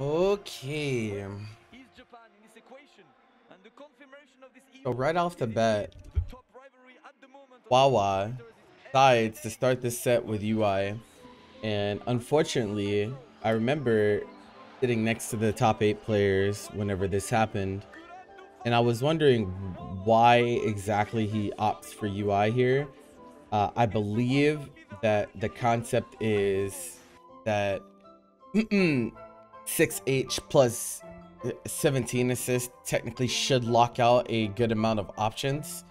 Okay. So right off the bat, Wawa decides to start this set with UI. And unfortunately, I remember sitting next to the top 8 players whenever this happened. And I was wondering why exactly he opts for UI here. I believe that the concept is that 6H plus 17 assist technically should lock out a good amount of options.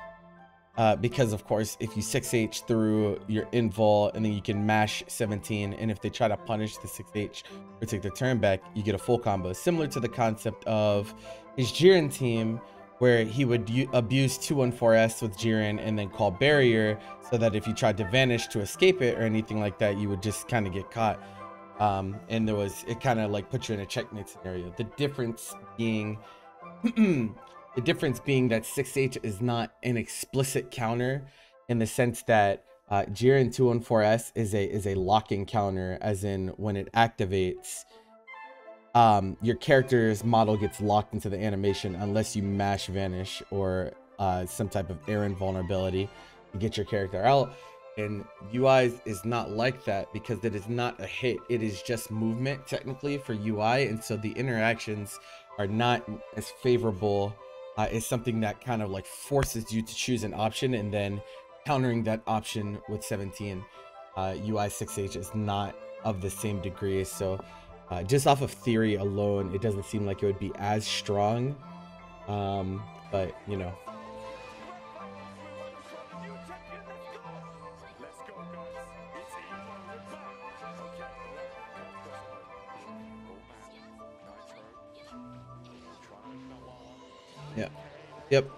Because of course, if you 6H through your invul and then you can mash 17, and if they try to punish the 6H or take their turn back, you get a full combo. Similar to the concept of his Jiren team, where he would abuse 214S with Jiren and then call barrier, so that if you tried to vanish to escape it or anything like that, you would just kind of get caught. And it kind of like put you in a checkmate scenario. The difference being the difference being that 6H is not an explicit counter, in the sense that Jiren 214S is a locking counter, as in when it activates, your character's model gets locked into the animation unless you mash vanish or some type of air invulnerability to get your character out. And UI is not like that, because it is not a hit. It is just movement technically for UI, and so the interactions are not as favorable. Is something that kind of like forces you to choose an option, and then countering that option with 17. UI 6H is not of the same degree, so just off of theory alone, it doesn't seem like it would be as strong, but you know. Yeah. Yep.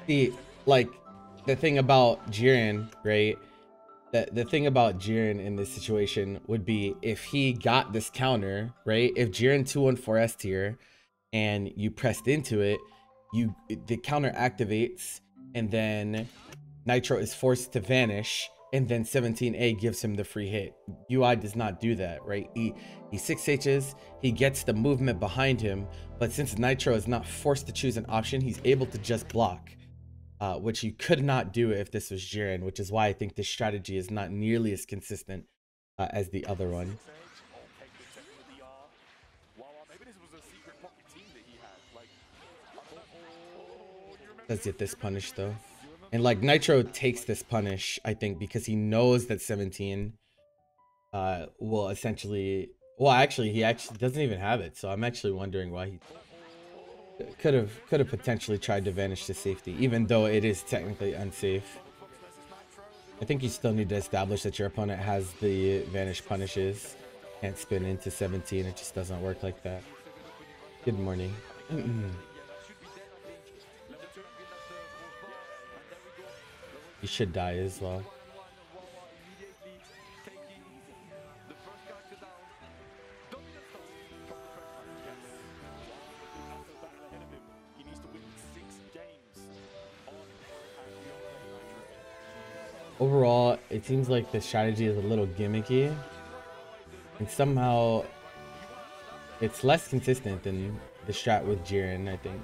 See, like, the thing about Jiren, right? The thing about Jiren in this situation would be if he got this counter, right? If Jiren 214S tier and you pressed into it, the counter activates, and then Nitro is forced to vanish, and then 17A gives him the free hit. UI does not do that, right? He 6Hs, he gets the movement behind him, but since Nitro is not forced to choose an option, he's able to just block, which you could not do if this was Jiren, which is why I think this strategy is not nearly as consistent as the other one. Does get this punish though. And like Nitro takes this punish, I think, because he knows that 17 will essentially, well, actually he actually doesn't even have it, so I'm actually wondering why he could have potentially tried to vanish to safety, even though it is technically unsafe. I think you still need to establish that your opponent has the vanish punishes. Can't spin into 17, it just doesn't work like that. Good morning. You should die as well. Overall, it seems like the strategy is a little gimmicky, and somehow it's less consistent than the strat with Jiren, I think.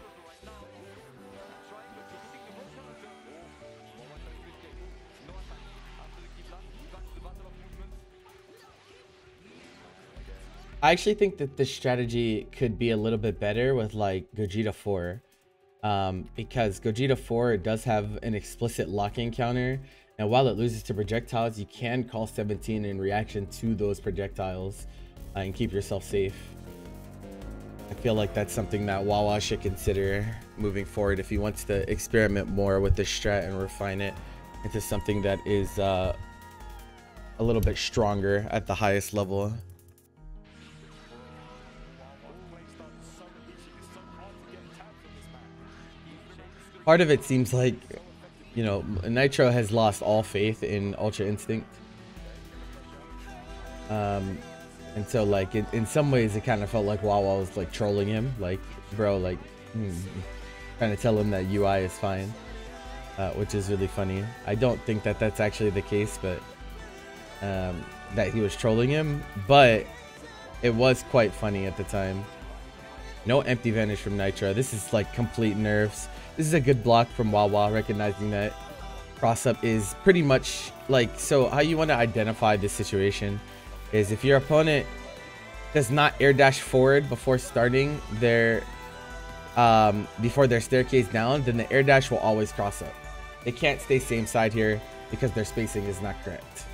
I actually think that this strategy could be a little bit better with like Gogeta 4, because Gogeta 4 does have an explicit locking counter, and while it loses to projectiles, you can call 17 in reaction to those projectiles and keep yourself safe. I feel like that's something that Wawa should consider moving forward if he wants to experiment more with this strat and refine it into something that is a little bit stronger at the highest level. Part of it seems like, you know, Nitro has lost all faith in Ultra Instinct. And so like in some ways it kind of felt like Wawa was like trolling him, like, bro, like trying to tell him that UI is fine, which is really funny. I don't think that that's actually the case, but that he was trolling him. But It was quite funny at the time. No empty vanish from Nitro. This is like complete nerfs. This is a good block from Wawa, recognizing that cross up is pretty much like, so how you want to identify this situation is if your opponent does not air dash forward before starting their before their staircase down, then the air dash will always cross up. They can't stay same side here because their spacing is not correct.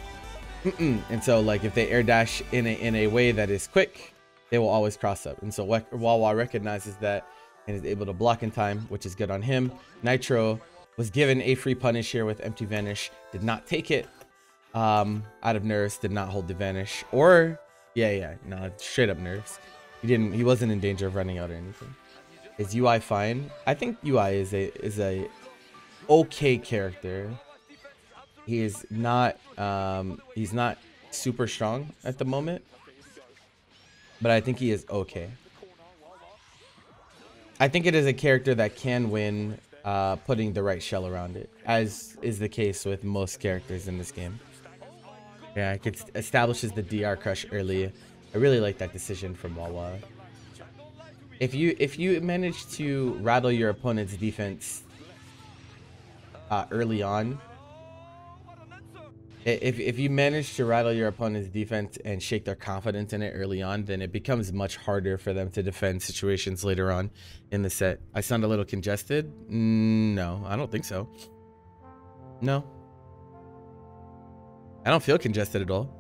And so like if they air dash in a way that is quick, they will always cross up. And so Wawa recognizes that and is able to block in time, which is good on him. Nitro was given a free punish here with empty vanish, did not take it out of nerfs, did not hold the vanish, or no, straight up nerfs. He wasn't in danger of running out or anything. Is UI fine? I think UI is a okay character. He is not he's not super strong at the moment, but I think he is okay. I think it is a character that can win putting the right shell around it, as is the case with most characters in this game. Yeah, it establishes the DR crush early. I really like that decision from Wawa. If you manage to rattle your opponent's defense early on, if you manage to rattle your opponent's defense and shake their confidence in it early on, then it becomes much harder for them to defend situations later on in the set. I sound a little congested? No, I don't think so. No. I don't feel congested at all.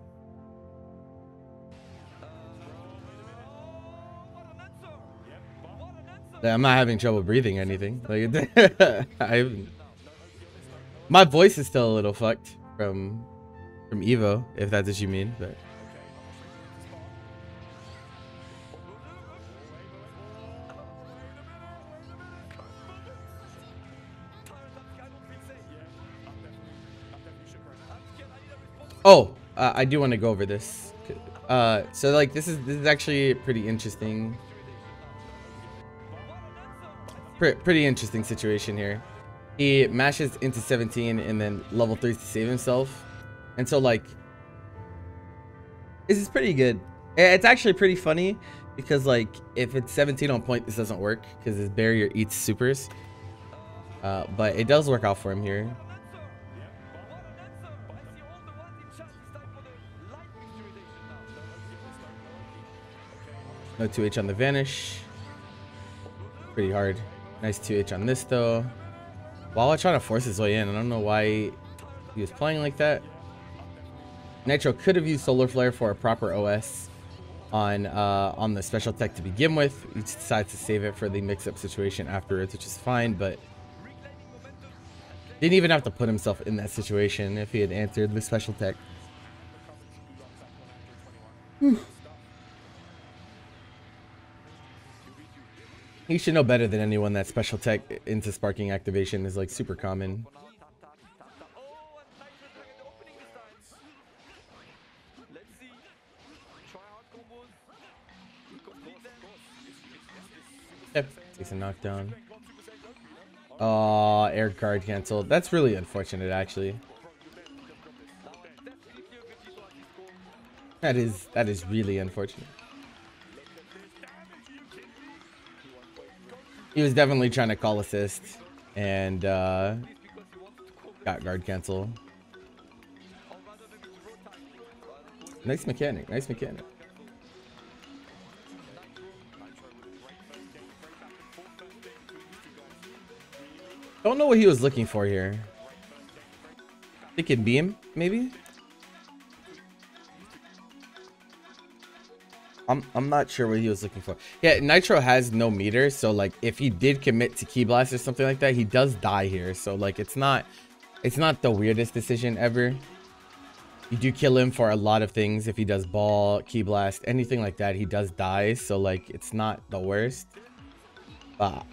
I'm not having trouble breathing or anything. Like, my voice is still a little fucked from EVO, if that's what you mean, but I do want to go over this. So like this is actually pretty interesting. Pretty interesting situation here. He mashes into 17 and then level 3s to save himself. And so like, this is pretty good. It's actually pretty funny because like if it's 17 on point, this doesn't work because his barrier eats supers. But it does work out for him here. No 2H on the vanish. Pretty hard. Nice 2H on this though. Wawa trying to force his way in. I don't know why he was playing like that. Nitro could have used Solar Flare for a proper OS on the special tech to begin with. He decides to save it for the mix-up situation afterwards, which is fine, but didn't even have to put himself in that situation if he had answered the special tech. He should know better than anyone that special tech into sparking activation is like super common. Yep, takes a knockdown. Oh, air guard canceled. That's really unfortunate, actually. That is really unfortunate. He was definitely trying to call assist and got guard cancel. Nice mechanic, nice mechanic. Don't know what he was looking for here. Thinking beam, maybe? I'm not sure what he was looking for. Yeah, Nitro has no meter, so like if he did commit to Key Blast or something like that, he does die here. So like it's not the weirdest decision ever. You do kill him for a lot of things. If he does ball, Key Blast, anything like that, he does die. So like it's not the worst. But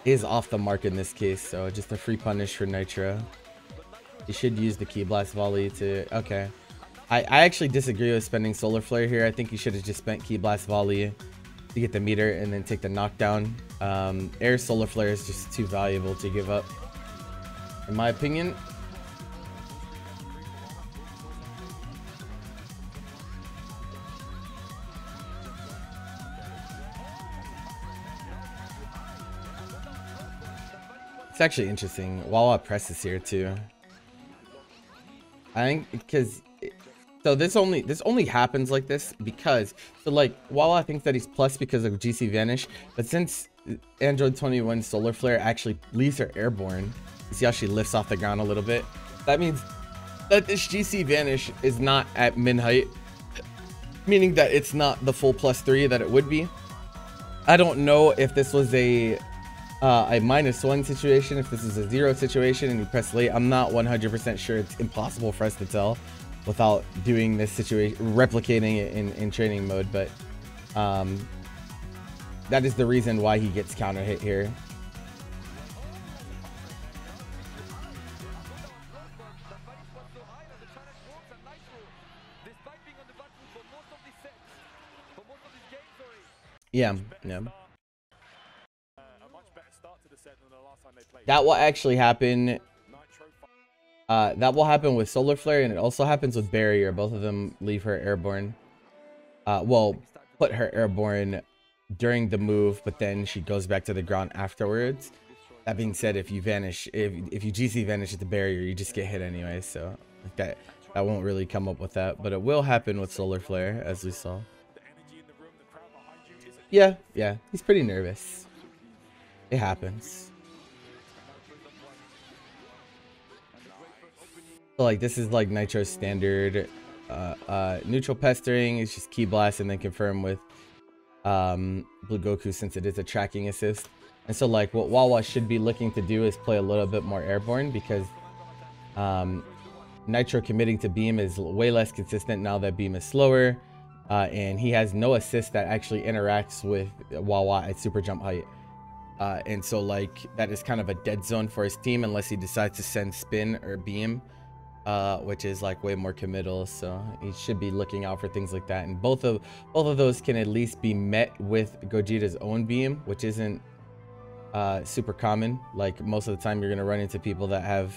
is off the mark in this case, so just a free punish for Nitro. He should use the Key Blast volley to okay. I actually disagree with spending Solar Flare here. I think you should have just spent Key Blast Volley to get the meter and then take the knockdown. Air Solar Flare is just too valuable to give up, in my opinion. It's actually interesting. Wawa presses here too. I think because so this only happens like this because so like Wawa thinks that he's plus because of GC Vanish, but since Android 21 Solar Flare actually leaves her airborne, you see how she lifts off the ground a little bit. That means that this GC Vanish is not at min height, meaning that it's not the full +3 that it would be. I don't know if this was a -1 situation, if this is a 0 situation and you press late. I'm not 100% sure. It's impossible for us to tell without doing this situation, replicating it in training mode, but that is the reason why he gets counter hit here. Yeah. That will actually happen. That will happen with Solar Flare, and it also happens with Barrier. Both of them leave her airborne. Well, put her airborne during the move, but then she goes back to the ground afterwards. That being said, if you vanish, if you GC vanish at the Barrier, you just get hit anyway. So that won't really come up with that, but it will happen with Solar Flare, as we saw. Yeah, he's pretty nervous. It happens. So like this is like Nitro's standard neutral pestering. It's just key blast and then confirm with Blue Goku, since it is a tracking assist. And so like what Wawa should be looking to do is play a little bit more airborne, because Nitro committing to beam is way less consistent now that beam is slower, and he has no assist that actually interacts with Wawa at super jump height. And so like that is kind of a dead zone for his team unless he decides to send spin or beam, which is like way more committal. So he should be looking out for things like that, and both of those can at least be met with Gogeta's own beam, which isn't super common. Like most of the time you're going to run into people that have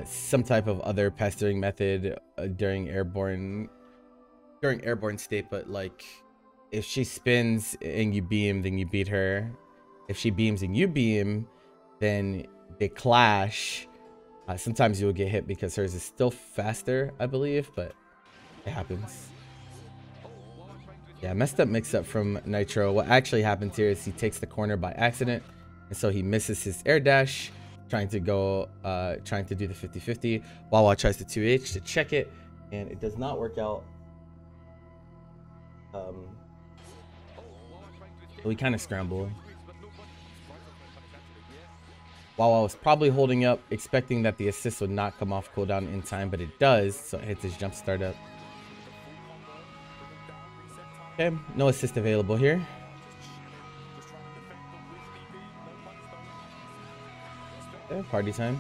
some type of other pestering method during airborne state, but like if she spins and you beam, then you beat her. If she beams and you beam, then they clash. Sometimes you'll get hit because hers is still faster, I believe, but it happens. Yeah, messed up mix-up from Nitro. What actually happens here is he takes the corner by accident, and so he misses his air dash, trying to do the 50-50. Wawa tries to 2H to check it, and it does not work out. We kind of scramble. Wawa was probably holding up, expecting that the assist would not come off cooldown in time, but it does, so it hits his jump start up. Okay, no assist available here. Okay, party time.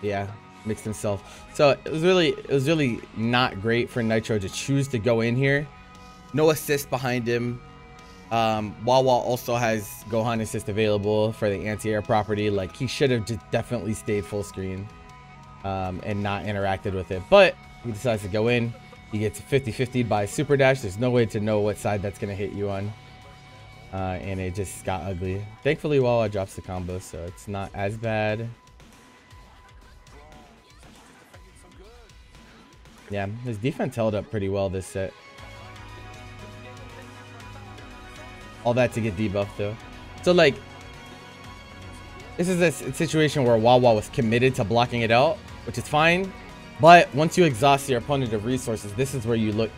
Yeah, mixed himself. So it was really not great for Nitro to choose to go in here. No assist behind him. Wawa also has Gohan assist available for the anti-air property. Like he should have just definitely stayed full screen and not interacted with it, but he decides to go in. He gets 50-50 by super dash. There's no way to know what side that's gonna hit you on, and it just got ugly. Thankfully Wawa drops the combo, so it's not as bad. Yeah, his defense held up pretty well this set. All that to get debuffed though. So like, this is a situation where Wawa was committed to blocking it out, which is fine. But once you exhaust your opponent of resources, this is where you look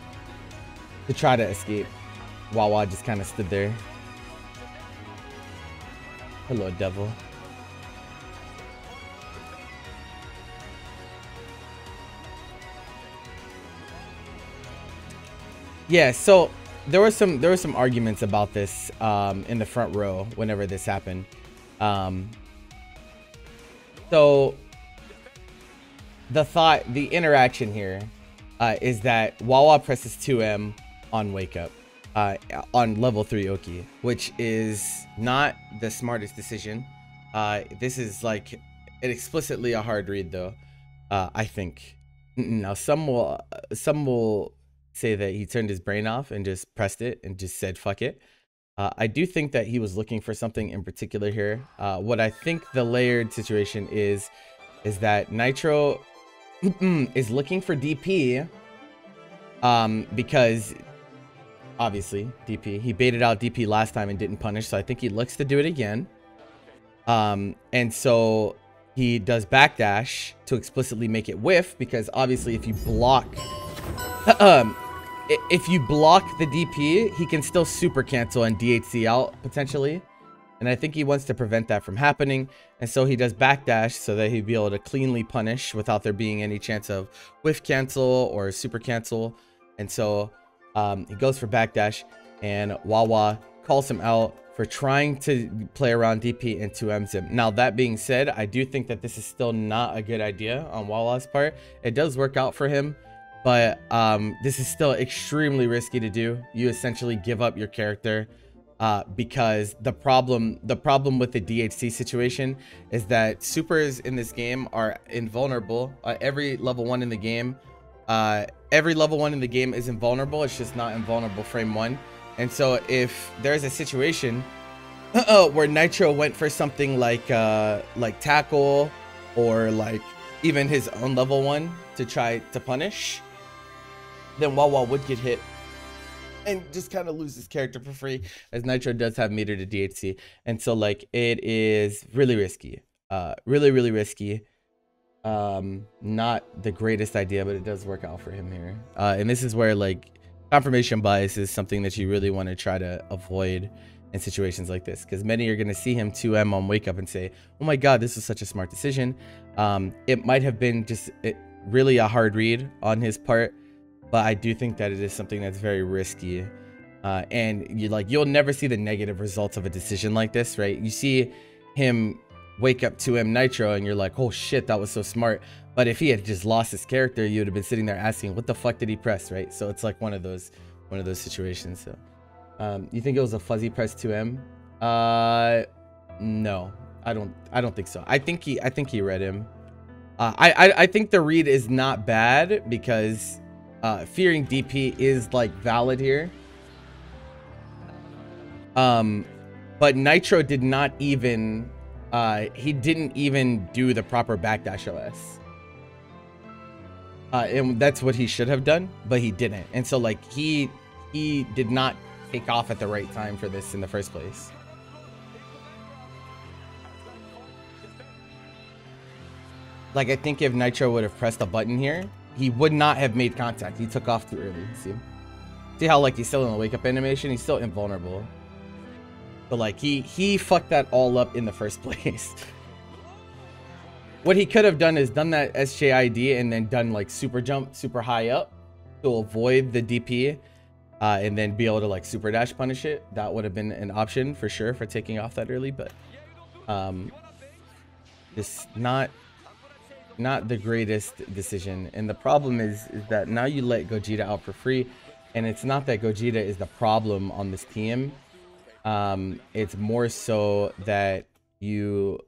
to try to escape. Wawa just kind of stood there. Hello, devil. Yeah, so there were some arguments about this in the front row whenever this happened. So the interaction here is that Wawa presses 2M on wake up on level 3 Oki, which is not the smartest decision. This is like it explicitly a hard read though. I think. Now some will say that he turned his brain off and just pressed it and just said fuck it. I do think that he was looking for something in particular here. What I think the layered situation is that Nitro is looking for DP because obviously DP, he baited out DP last time and didn't punish, so I think he looks to do it again. And so he does backdash to explicitly make it whiff, because obviously if you block if you block the DP, he can still super cancel and DHC out potentially. And I think he wants to prevent that from happening. And so he does backdash so that he'd be able to cleanly punish without there being any chance of whiff cancel or super cancel. And so he goes for backdash, and Wawa calls him out for trying to play around DP and 2Ms him. Now, that being said, I do think that this is still not a good idea on Wawa's part. It does work out for him, but this is still extremely risky to do. You essentially give up your character because the problem with the DHC situation is that supers in this game are invulnerable. Every level 1 in the game, is invulnerable. It's just not invulnerable frame 1. And so if there's a situation where Nitro went for something like tackle, or like even his own level 1 to try to punish, then Wawa would get hit and just kind of lose his character for free, as Nitro does have meter to DHC. And so like it is really risky, really risky. Not the greatest idea, but it does work out for him here. And this is where like confirmation bias is something that you really want to try to avoid in situations like this, because many are going to see him 2M on wake up and say, oh my god, this was such a smart decision. It might have been just really a hard read on his part, but I do think that it is something that's very risky. And you'll never see the negative results of a decision like this, right? You see him wake up 2M Nitro and you're like, oh shit, that was so smart. But if he had just lost his character, you would have been sitting there asking, what the fuck did he press, right? So it's like one of those situations. So you think it was a fuzzy press 2M? No, I don't think so. I think he read him. I think the read is not bad, because fearing DP is like valid here. But Nitro did not even he didn't even do the proper backdash OS. And that's what he should have done, but he didn't. And so like he did not take off at the right time for this in the first place. Like, I think if Nitro would have pressed a button here, he would not have made contact. He took off too early. See how like he's still in the wake up animation? He's still invulnerable. But like he fucked that all up in the first place. What he could have done is done that SJID and then done like super jump super high up to avoid the DP, and then be able to like super dash punish it. That would have been an option for sure for taking off that early, but it's not the greatest decision. And the problem is that now you let Gogeta out for free, and it's not that Gogeta is the problem on this team. It's more so that you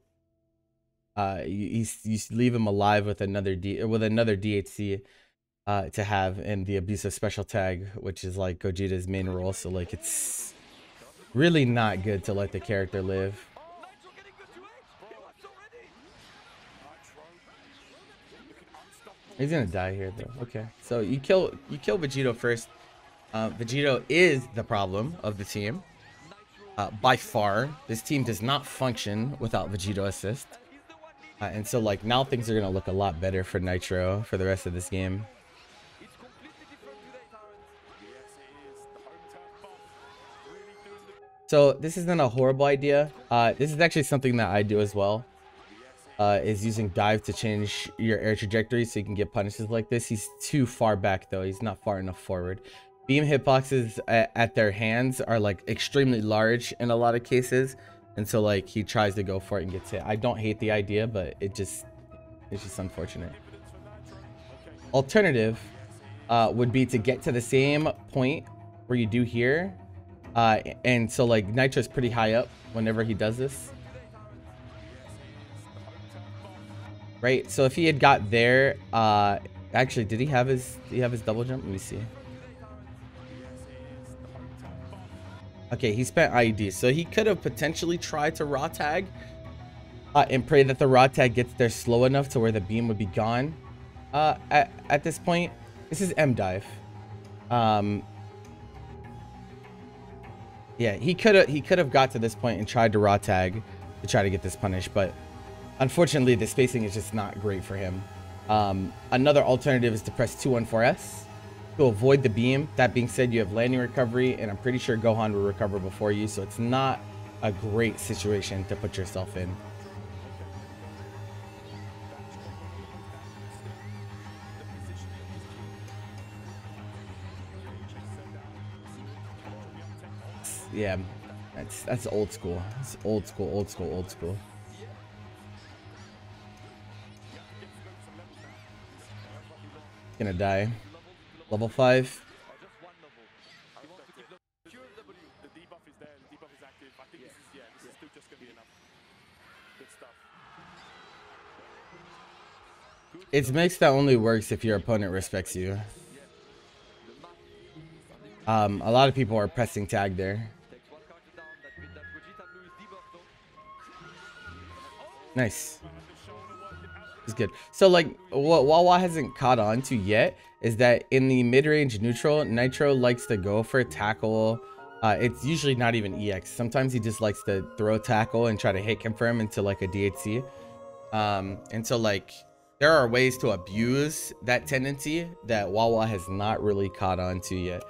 leave him alive with another DHC to have, and the abusive special tag, which is like Gogeta's main role. So like it's really not good to let the character live. He's gonna die here though. Okay, so you kill Vegito first. Vegito is the problem of the team. By far, this team does not function without Vegito assist. And so like now things are gonna look a lot better for Nitro for the rest of this game. So this isn't a horrible idea. This is actually something that I do as well. Is using dive to change your air trajectory so you can get punishes like this. He's too far back though. He's not far enough forward. Beam hitboxes at their hands are like extremely large in a lot of cases, and so like he tries to go for it and gets hit. I don't hate the idea, but it's just unfortunate. Alternative would be to get to the same point where you do here, and so like Nitro's pretty high up whenever he does this. Right, so if he had got there, actually, did he have his double jump? Let me see. Okay, he spent IED, so he could have potentially tried to raw tag and pray that the raw tag gets there slow enough to where the beam would be gone. At this point, this is M dive. Yeah, he could have got to this point and tried to raw tag to try to get this punish, but unfortunately the spacing is just not great for him. Another alternative is to press 214S to avoid the beam. That being said, you have landing recovery, and I'm pretty sure Gohan will recover before you, so it's not a great situation to put yourself in. Yeah, that's old school. It's old school. Gonna die. Level 5. It's mixed that only works if your opponent respects you. A lot of people are pressing tag there. Nice. It's good. So like what Wawa hasn't caught on to yet is that in the mid-range neutral, Nitro likes to go for a tackle. It's usually not even EX. Sometimes he just likes to throw tackle and try to hit confirm into like a DHC. And so like there are ways to abuse that tendency that Wawa has not really caught on to yet.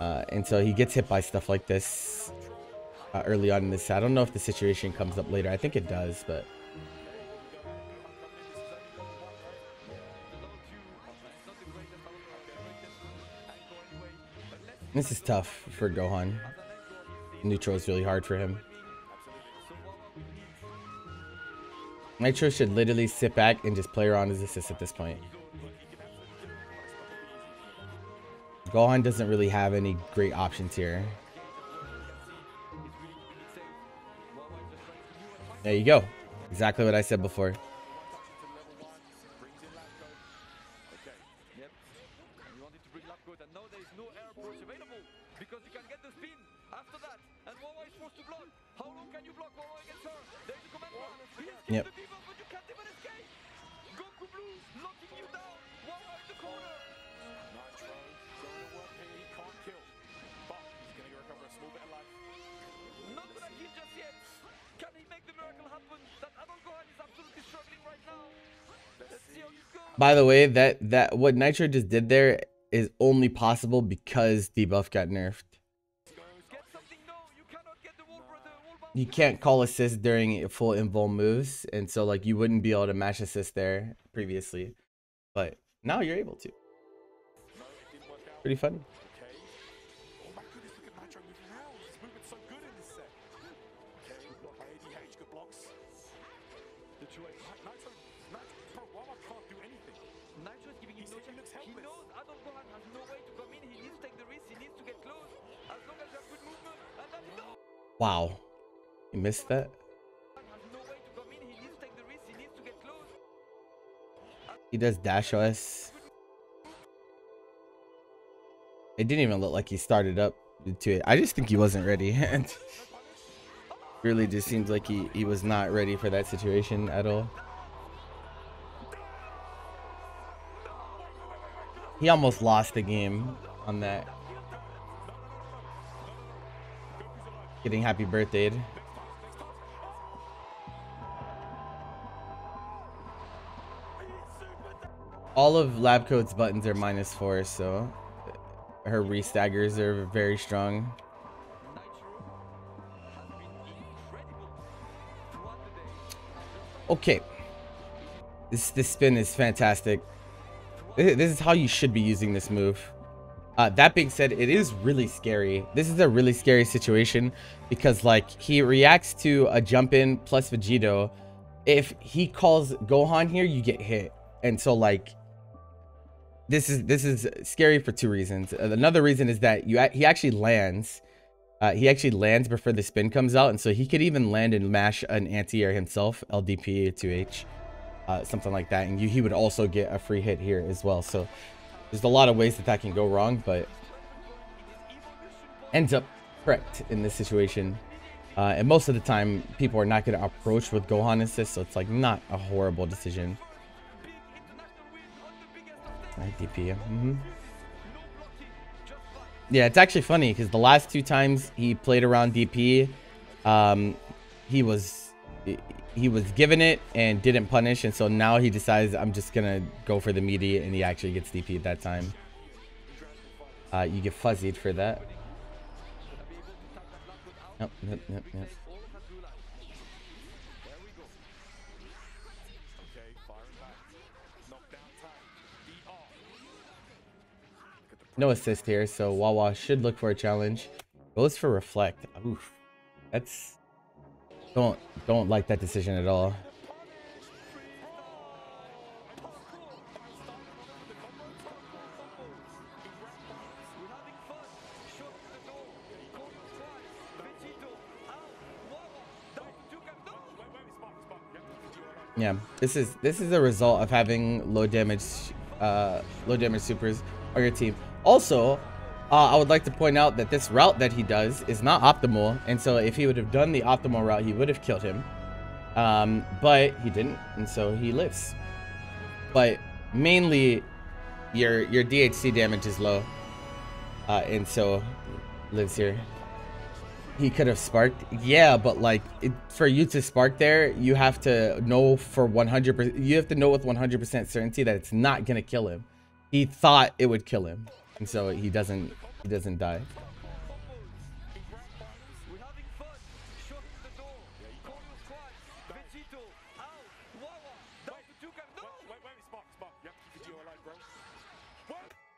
And so he gets hit by stuff like this early on in this. I don't know if the situation comes up later. I think it does, but this is tough for Gohan. Neutral is really hard for him. Nitro should literally sit back and just play around his assist at this point. Gohan doesn't really have any great options here. There you go. Exactly what I said before. Yep. By the way, that what Nitro just did there is only possible because debuff got nerfed. You can't call assist during full invul moves, and so like you wouldn't be able to mash assist there previously, but now you're able to. Pretty funny. Wow, you missed that. He does dash OS. It didn't even look like he started up to it. I just think he wasn't ready. And really just seems like he was not ready for that situation at all. He almost lost the game on that. Getting happy birthday. All of Labcode's buttons are -4, so her re-staggers are very strong. Okay. This spin is fantastic. This is how you should be using this move. That being said, it is really scary. This is a really scary situation because like he reacts to a jump in plus Vegito. If he calls Gohan here, you get hit. And so like this is scary for two reasons. Another reason is that he actually lands. He actually lands before the spin comes out, and so he could even land and mash an anti-air himself, LDP 2H, something like that, and he would also get a free hit here as well. So there's a lot of ways that can go wrong, but ends up correct in this situation. And most of the time, people are not going to approach with Gohan assist, so it's like not a horrible decision. Right, DP. Yeah, it's actually funny because the last 2 times he played around DP, he was given it and didn't punish, and so now he decides I'm just gonna go for the meaty, and he actually gets DP at that time. You get fuzzied for that. Yep. No assist here, so Wawa should look for a challenge. Goes for reflect. Oof. That's don't like that decision at all. Yeah, this is a result of having low damage supers on your team. Also, I would like to point out that this route that he does is not optimal, and so if he would have done the optimal route, he would have killed him. But he didn't, and so he lives. But mainly, your DHC damage is low, and so lives here. He could have sparked, yeah, but like for you to spark there, you have to know for 100%. You have to know with 100% certainty that it's not gonna kill him. He thought it would kill him, and so he doesn't die.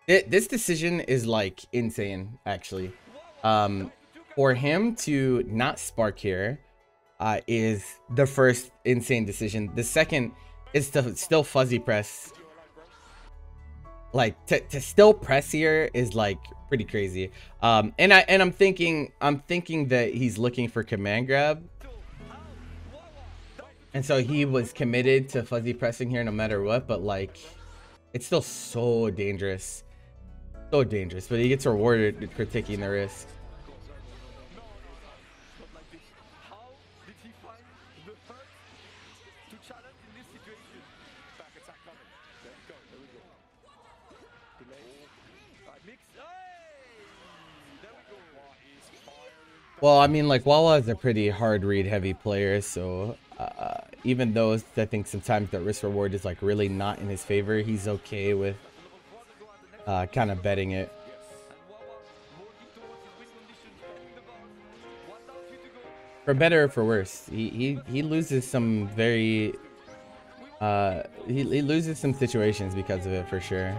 This decision is like insane, actually. For him to not spark here is the first insane decision. The second is to still fuzzy press. Like to still press here is like pretty crazy. And I'm thinking that he's looking for command grab. And so he was committed to fuzzy pressing here no matter what, but like it's still so dangerous. So dangerous, but he gets rewarded for taking the risk. Well, I mean, like, Wawa is a pretty hard read heavy player, so even though I think sometimes the risk reward is like really not in his favor, he's okay with kind of betting it. For better or for worse, he loses some very he loses some situations because of it, for sure.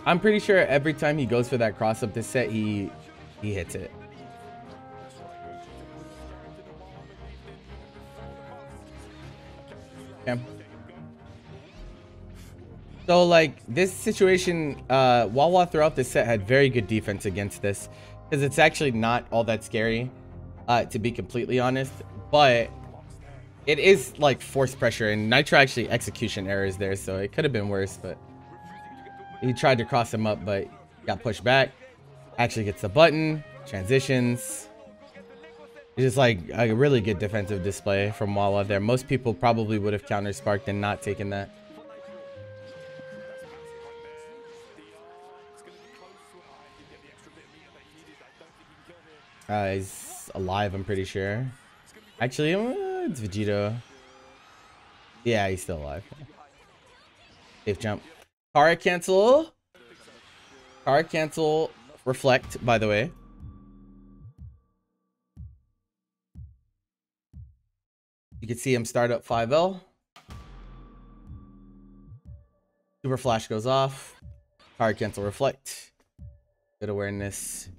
I'm pretty sure every time he goes for that cross up this set, he hits it. Okay. So like this situation, Wawa throughout this set had very good defense against this, because it's actually not all that scary, to be completely honest. But it is like force pressure, and Nitro actually execution errors there, so it could have been worse. But he tried to cross him up, but got pushed back. Actually gets the button, transitions. It's just like a really good defensive display from Wawa there. Most people probably would have counter sparked and not taken that. He's alive, I'm pretty sure. Actually, it's Vegito. Yeah, he's still alive. Safe jump. Kara cancel. Kara cancel. Reflect, by the way. You can see him start up 5L. Super flash goes off. Hard cancel reflect. Good awareness.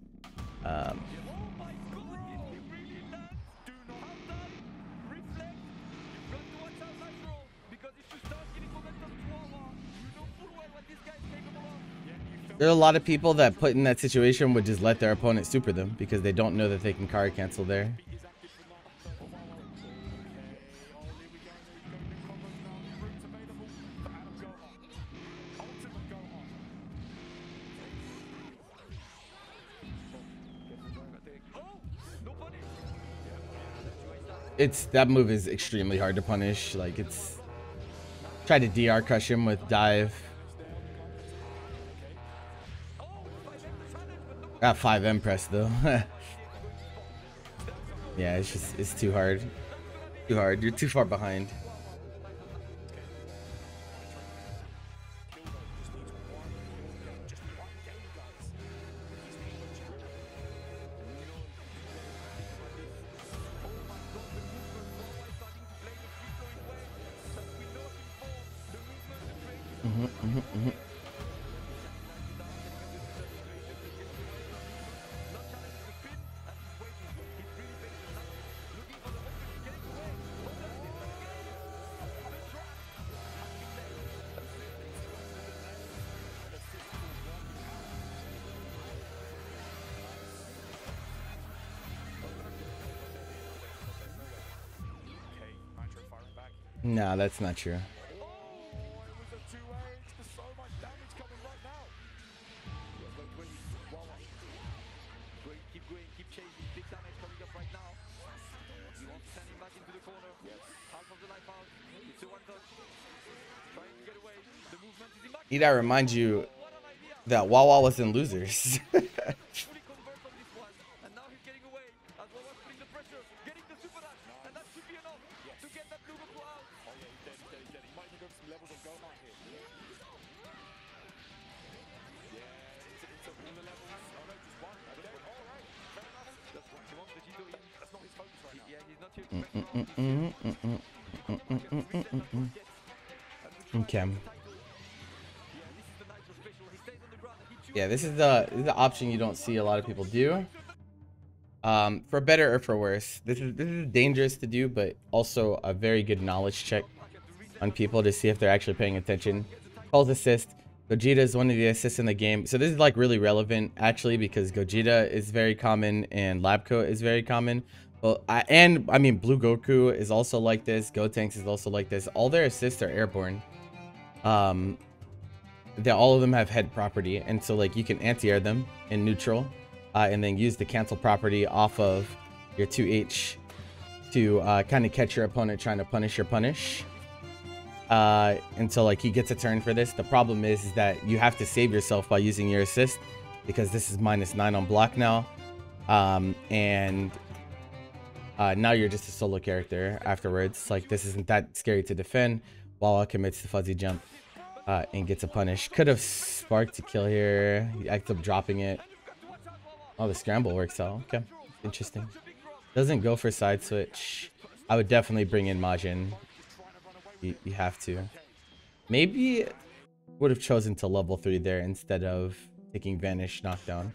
There are a lot of people that put in that situation would just let their opponent super them because they don't know that they can card cancel there. that move is extremely hard to punish. Like it's try to DR crush him with dive. Got 5M press though. Yeah, it's too hard. Too hard. You're too far behind. No, that's not true. Need I remind you that Wawa was in losers. Okay. Yeah, this is the option you don't see a lot of people do. For better or for worse, this is dangerous to do, but also a very good knowledge check on people to see if they're actually paying attention. Calls assist. Gogeta is one of the assists in the game, so this is like really relevant actually because Gogeta is very common and Labco is very common. Well, I mean Blue Goku is also like this. Gotenks is also like this. All their assists are airborne. All of them have head property, and so like you can anti-air them in neutral, and then use the cancel property off of your 2H to kind of catch your opponent trying to punish your punish. Until like he gets a turn for this. The problem is that you have to save yourself by using your assist because this is -9 on block now, and now you're just a solo character afterwards. Like this isn't that scary to defend. Wawa commits the fuzzy jump and gets a punish. Could have sparked to kill here. He ends up dropping it. Oh, the scramble works out. Okay, interesting. Doesn't go for side switch. I would definitely bring in Majin. You have to. Maybe would have chosen to level 3 there instead of taking Vanish knockdown.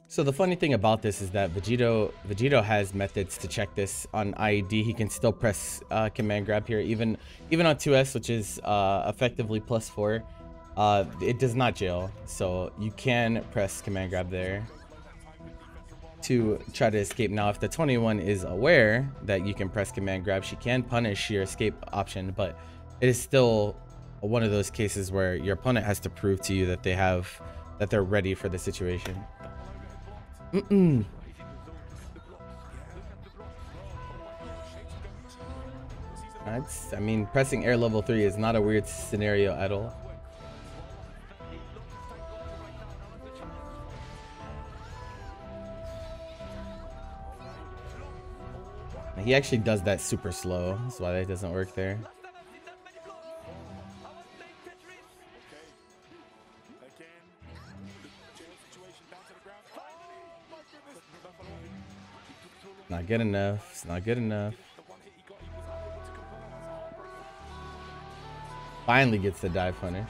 So the funny thing about this is that Vegito has methods to check this on IED. He can still press command grab here, even on 2S, which is effectively +4. It does not jail, so you can press command grab there to try to escape. Now if the 21 is aware that you can press command grab, she can punish your escape option, but it is still one of those cases where your opponent has to prove to you that they're ready for the situation. I mean, pressing air level 3 is not a weird scenario at all. He actually does that super slow. That's why that doesn't work there. Not good enough. It's not good enough. Finally gets the dive punish.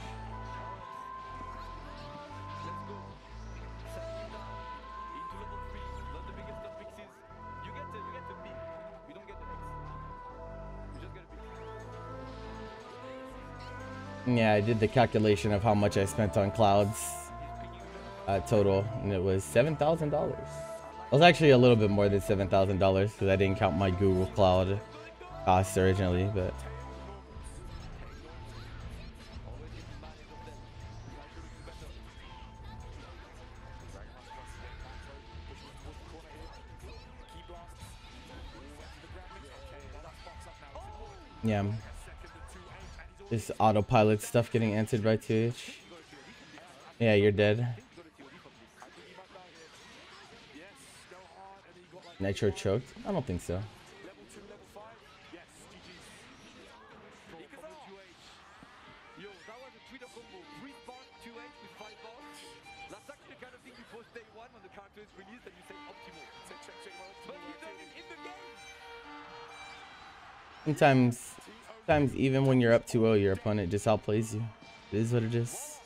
Yeah, I did the calculation of how much I spent on clouds total, and it was $7,000. It was actually a little bit more than $7,000 because I didn't count my Google Cloud costs originally, but Yeah. This autopilot stuff getting answered by 2H. Yeah, you're dead. Nitro choked? I don't think so. Sometimes even when you're up 2-0, your opponent just outplays you. It is what it is.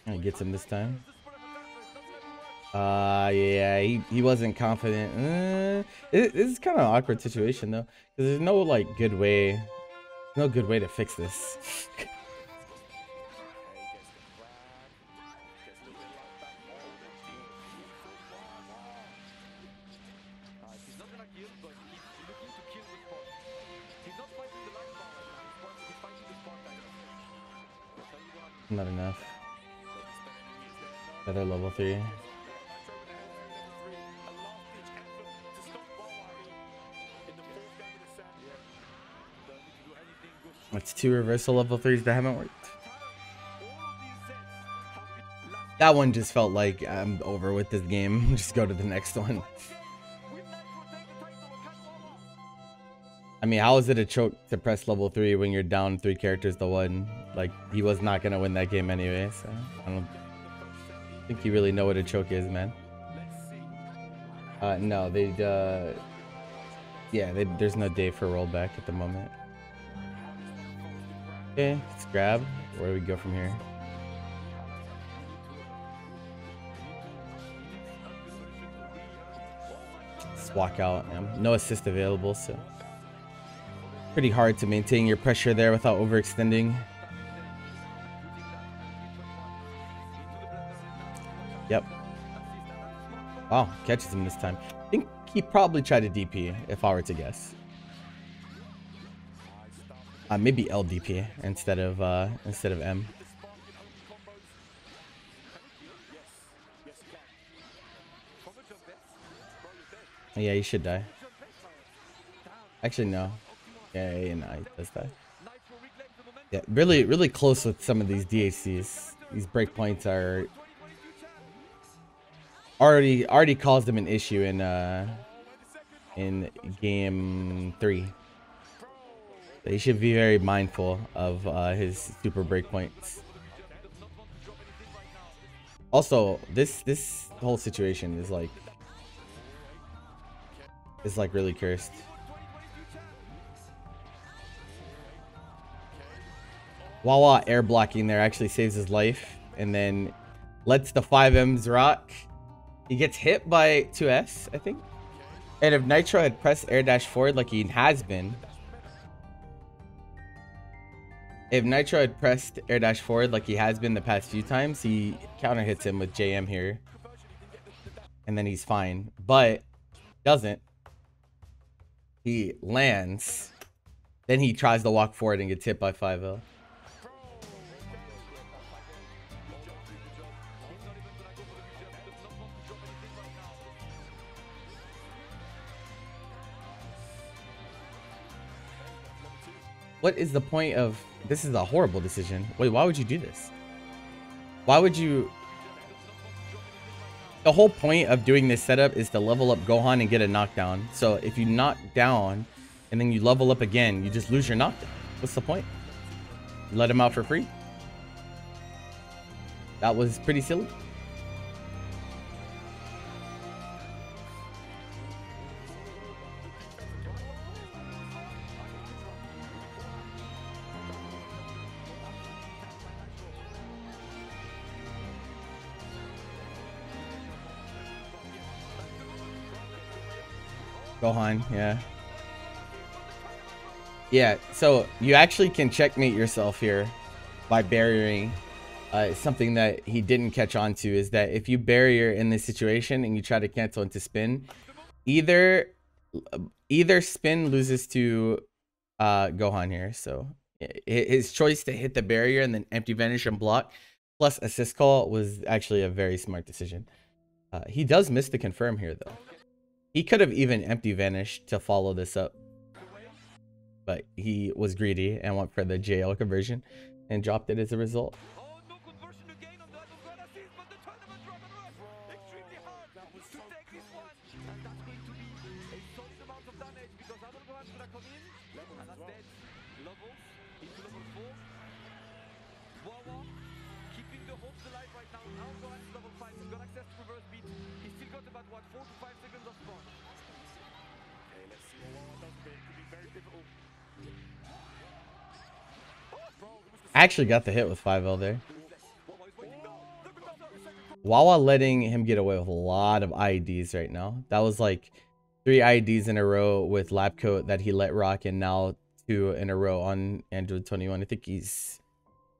He gets him this time. Yeah, he wasn't confident. This is kind of an awkward situation though, because there's no like good way, to fix this. Not enough. Better level 3. That's 2 reversal level 3s that haven't worked. That one just felt like I'm over with this game. Just go to the next one. I mean, how is it a choke to press level 3 when you're down 3 characters to 1? Like, he was not gonna win that game anyway, so I don't think you really know what a choke is, man. No, there's no day for rollback at the moment. Okay, let's grab. Where do we go from here? Let's walk out. No assist available, so pretty hard to maintain your pressure there without overextending. Yep. Wow, catches him this time. I think he probably tried to DP, if I were to guess. Maybe LDP instead of M. Yeah, he should die. Actually, no. Yeah, no, he does die. Yeah, really close with some of these DHCs. These breakpoints are already caused him an issue in game 3. So he should be very mindful of his super breakpoints. Also, this whole situation is like really cursed. Wawa air blocking there actually saves his life and then lets the 5Ms rock. He gets hit by 2S, I think. And if Nitro had pressed air dash forward like he has been, the past few times, he counter hits him with JM here. And then he's fine. But doesn't. He lands. Then he tries to walk forward and gets hit by 5L. What is the point of this? Is a horrible decision. Wait, why would you do this? Why would you? The whole point of doing this setup is to level up Gohan and get a knockdown. So if you knock down and then you level up again, you just lose your knockdown. What's the point? Let him out for free. That was pretty silly. Gohan, yeah. Yeah, so you actually can checkmate yourself here by barriering. Something that he didn't catch on to is that if you barrier in this situation and you try to cancel into spin, either spin loses to Gohan here. So his choice to hit the barrier and then empty vanish and block plus assist call was actually a very smart decision. He does miss the confirm here, though. He could have even empty vanished to follow this up. But he was greedy and went for the JL conversion and dropped it as a result. Wawa keeping the hopes alive right now. Now going to level 5. He's got access to reverse beat. He's still got about what, 4 to 5 seconds of spawn. Okay, let's see what Wawa does there. It could be very difficult. I actually got the hit with 5L there. Wawa letting him get away with a lot of IEDs right now. That was like 3 IEDs in a row with lab coat that he let rock, and now 2 in a row on Android 21. I think he's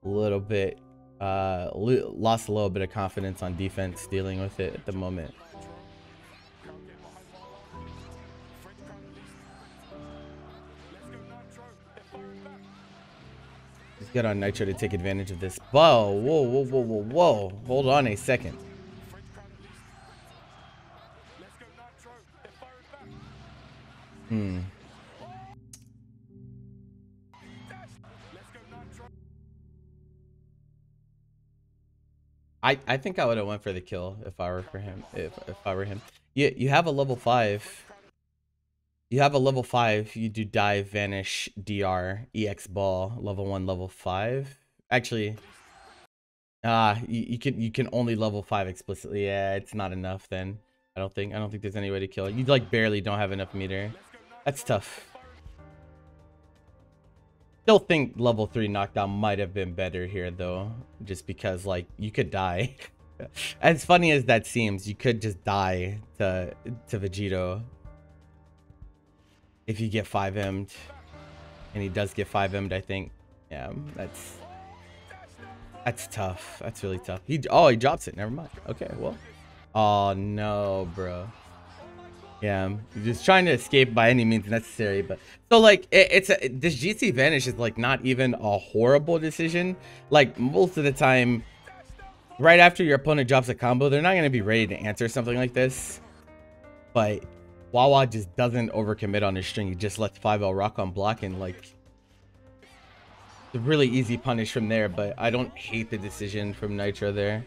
a little bit lost a little bit of confidence on defense dealing with it at the moment. He's good on Nitro to take advantage of this. Whoa, whoa, whoa, whoa, whoa, whoa. Hold on a second. I think I would have went for the kill if I were for him. If I were him. You have a level 5. You have a level 5. You do dive, vanish, DR, EX ball, level 1, level 5. Actually, you can only level 5 explicitly. Yeah, it's not enough then. I don't think there's any way to kill it. You like barely don't have enough meter. That's tough. Still think level 3 knockdown might have been better here though, just because like you could die. As funny as that seems, you could just die to Vegito if you get 5M'd, and he does get 5M'd. I think, yeah, that's tough. That's really tough. He drops it. Never mind. Okay, well, oh no, bro. Yeah, I'm just trying to escape by any means necessary. But so like this GC vanish is like not even a horrible decision. Like most of the time, right after your opponent drops a combo, they're not going to be ready to answer something like this. But Wawa just doesn't overcommit on his string. He just lets 5L rock on block, and like it's a really easy punish from there. But I don't hate the decision from Nitro there.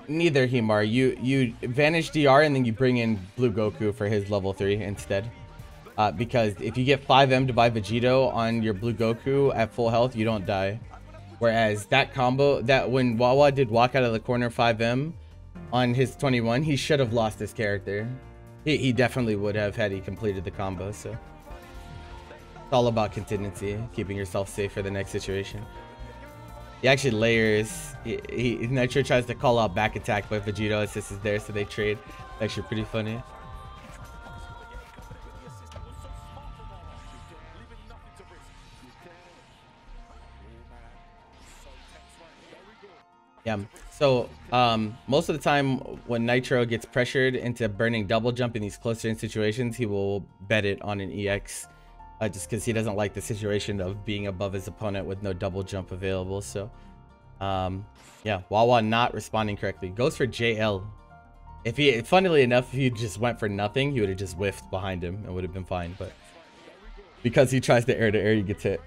Neither, Himar. You vanish DR and then you bring in Blue Goku for his level 3 instead. Because if you get 5M'd by Vegito on your Blue Goku at full health, you don't die. Whereas that combo, that when Wawa did walk out of the corner 5M on his 21, he should have lost his character. He definitely would have had he completed the combo. So it's all about contingency, keeping yourself safe for the next situation. He actually layers. Nitro tries to call out back attack, but Vegito assist is there, so they trade. It's actually pretty funny. Yeah, so most of the time when Nitro gets pressured into burning double jump in these closer in situations, he will bet it on an EX. Just because he doesn't like the situation of being above his opponent with no double jump available. So yeah, Wawa not responding correctly, goes for JL. If he, funnily enough, if he just went for nothing, he would have just whiffed behind him and would have been fine. But because he tries to air, he gets hit.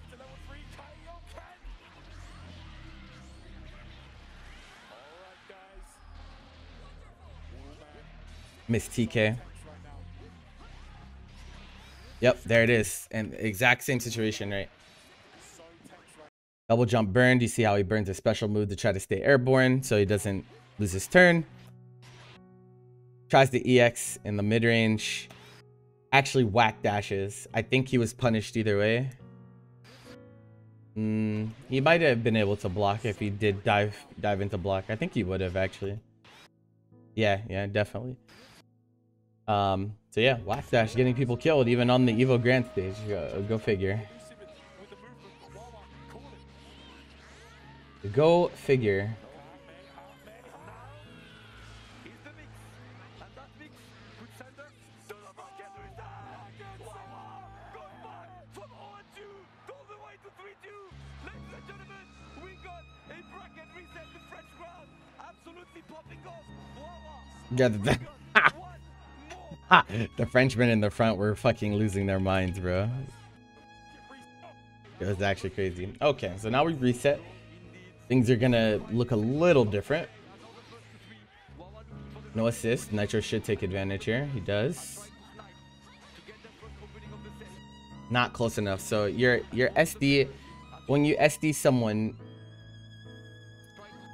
Miss TK. Yep, there it is. And exact same situation, right? Double jump burned. You see how he burns a special move to try to stay airborne so he doesn't lose his turn. Tries the EX in the mid-range. Actually whack dashes. I think he was punished either way. He might have been able to block if he did dive into block. I think he would have actually. Yeah, definitely. So yeah, whack dash getting people killed even on the EVO Grand stage. Go figure. Go figure. Yeah, the Frenchmen in the front were fucking losing their minds, bro. It was actually crazy. Okay, so now we reset. Things are gonna look a little different. No assist. Nitro should take advantage here. He does. Not close enough. So your SD, when you SD someone,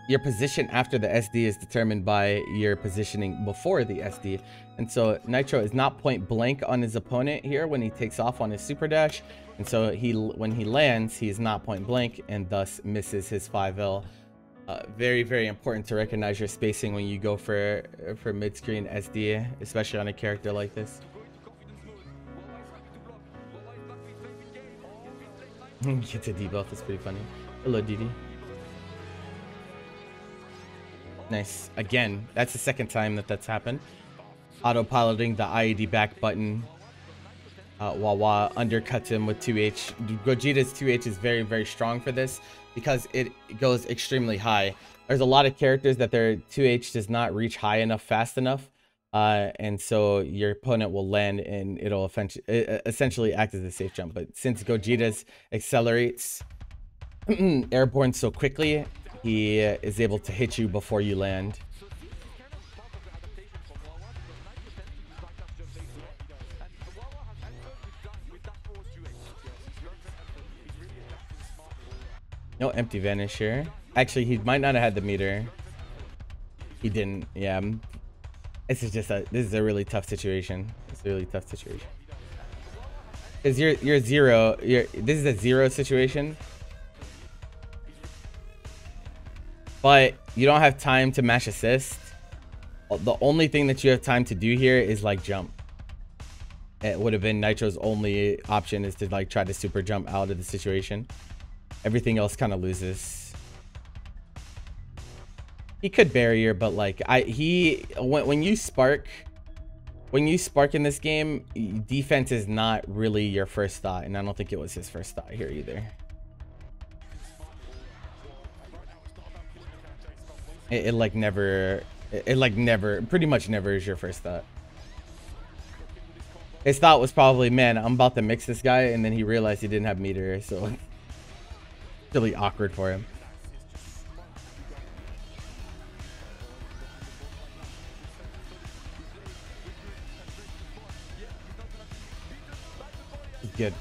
your position after the SD is determined by your positioning before the SD. And so Nitro is not point blank on his opponent here when he takes off on his super dash. And so when he lands, he is not point blank and thus misses his 5L. Very, very important to recognize your spacing when you go for mid-screen SD, especially on a character like this. Get to debuff, that's pretty funny. Hello, Didi. Nice. Again, that's the second time that's happened. Autopiloting the IED back button. Wawa undercuts him with 2H. Gogeta's 2H is very, very strong for this because it goes extremely high. There's a lot of characters that their 2H does not reach high enough fast enough. And so your opponent will land and it'll essentially act as a safe jump. But since Gogeta's accelerates airborne so quickly, he is able to hit you before you land. No empty vanish here. Actually, he might not have had the meter. He didn't. Yeah. This is a really tough situation. It's a really tough situation. Because you're zero. This is a 0 situation. But you don't have time to mash assist. The only thing that you have time to do here is like jump. It would have been Nitro's only option is to like try to super jump out of the situation. Everything else kind of loses. He could barrier, but like when you spark in this game, defense is not really your first thought, and I don't think it was his first thought here either. It pretty much never is your first thought. His thought was probably, man, I'm about to mix this guy, and then he realized he didn't have meter, so really awkward for him. Good.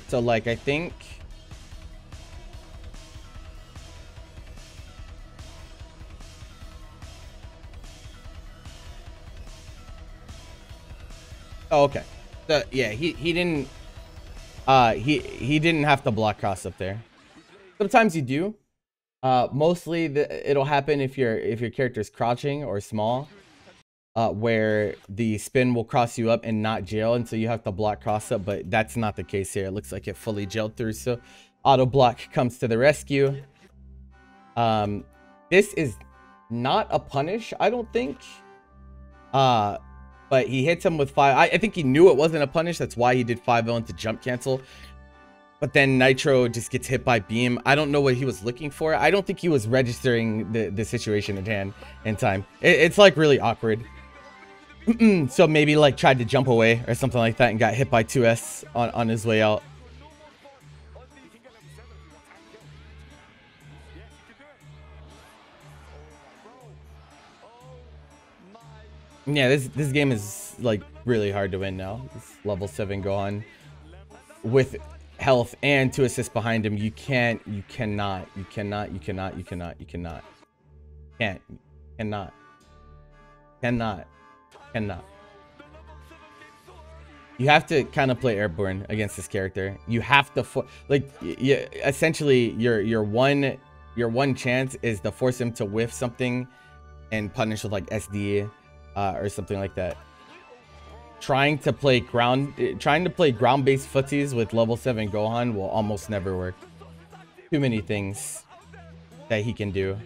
So like I think oh, okay. So yeah, he didn't he didn't have to block cross up there. Sometimes you do. Mostly it'll happen if your character is crouching or small, where the spin will cross you up and not jail, and so you have to block cross up, but that's not the case here. It looks like it fully jailed through, so auto block comes to the rescue. This is not a punish, I don't think. But he hits him with 5. I think he knew it wasn't a punish. That's why he did 5L into jump cancel. But then Nitro just gets hit by beam. I don't know what he was looking for. I don't think he was registering the situation at hand in time. It's like really awkward. So maybe like tried to jump away or something like that and got hit by 2S on his way out. Yeah, this game is like really hard to win now. This level 7 Gohan with health and 2 assists behind him. You cannot. You have to kind of play airborne against this character. You have to essentially your one chance is to force him to whiff something and punish with like SD. Or something like that. Trying to play ground-based footsies with level 7 Gohan will almost never work. Too many things that he can do.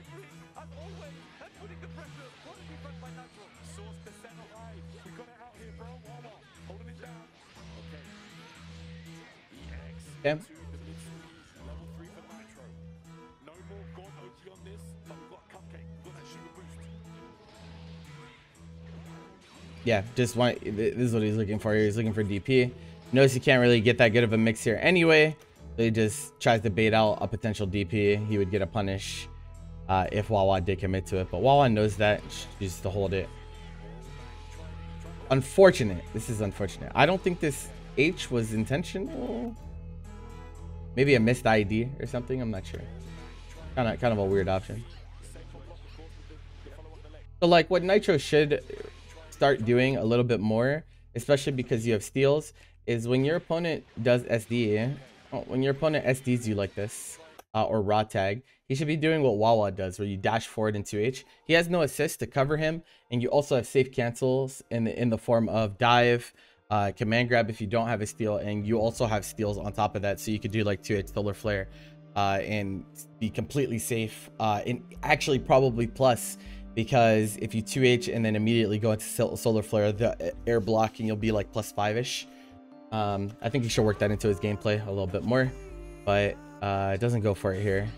Okay. Yeah, just want, this is what he's looking for here. He's looking for DP. Knows he can't really get that good of a mix here anyway. So he just tries to bait out a potential DP. He would get a punish if Wawa did commit to it. But Wawa knows that. Chooses to hold it. Unfortunate. This is unfortunate. I don't think this H was intentional. Maybe a missed ID or something. I'm not sure. Kind of a weird option. So like what Nitro should start doing a little bit more, especially because you have steals, is when your opponent does SD, when your opponent SDs you like this, or raw tag, he should be doing what Wawa does, where you dash forward into H. He has no assist to cover him, and you also have safe cancels in the form of dive, command grab if you don't have a steal, and you also have steals on top of that, so you could do like 2H solar flare and be completely safe, and actually probably plus, because if you 2H and then immediately go into solar flare, the air blocking, you'll be like plus 5ish. I think he should work that into his gameplay a little bit more, but it doesn't go for it here.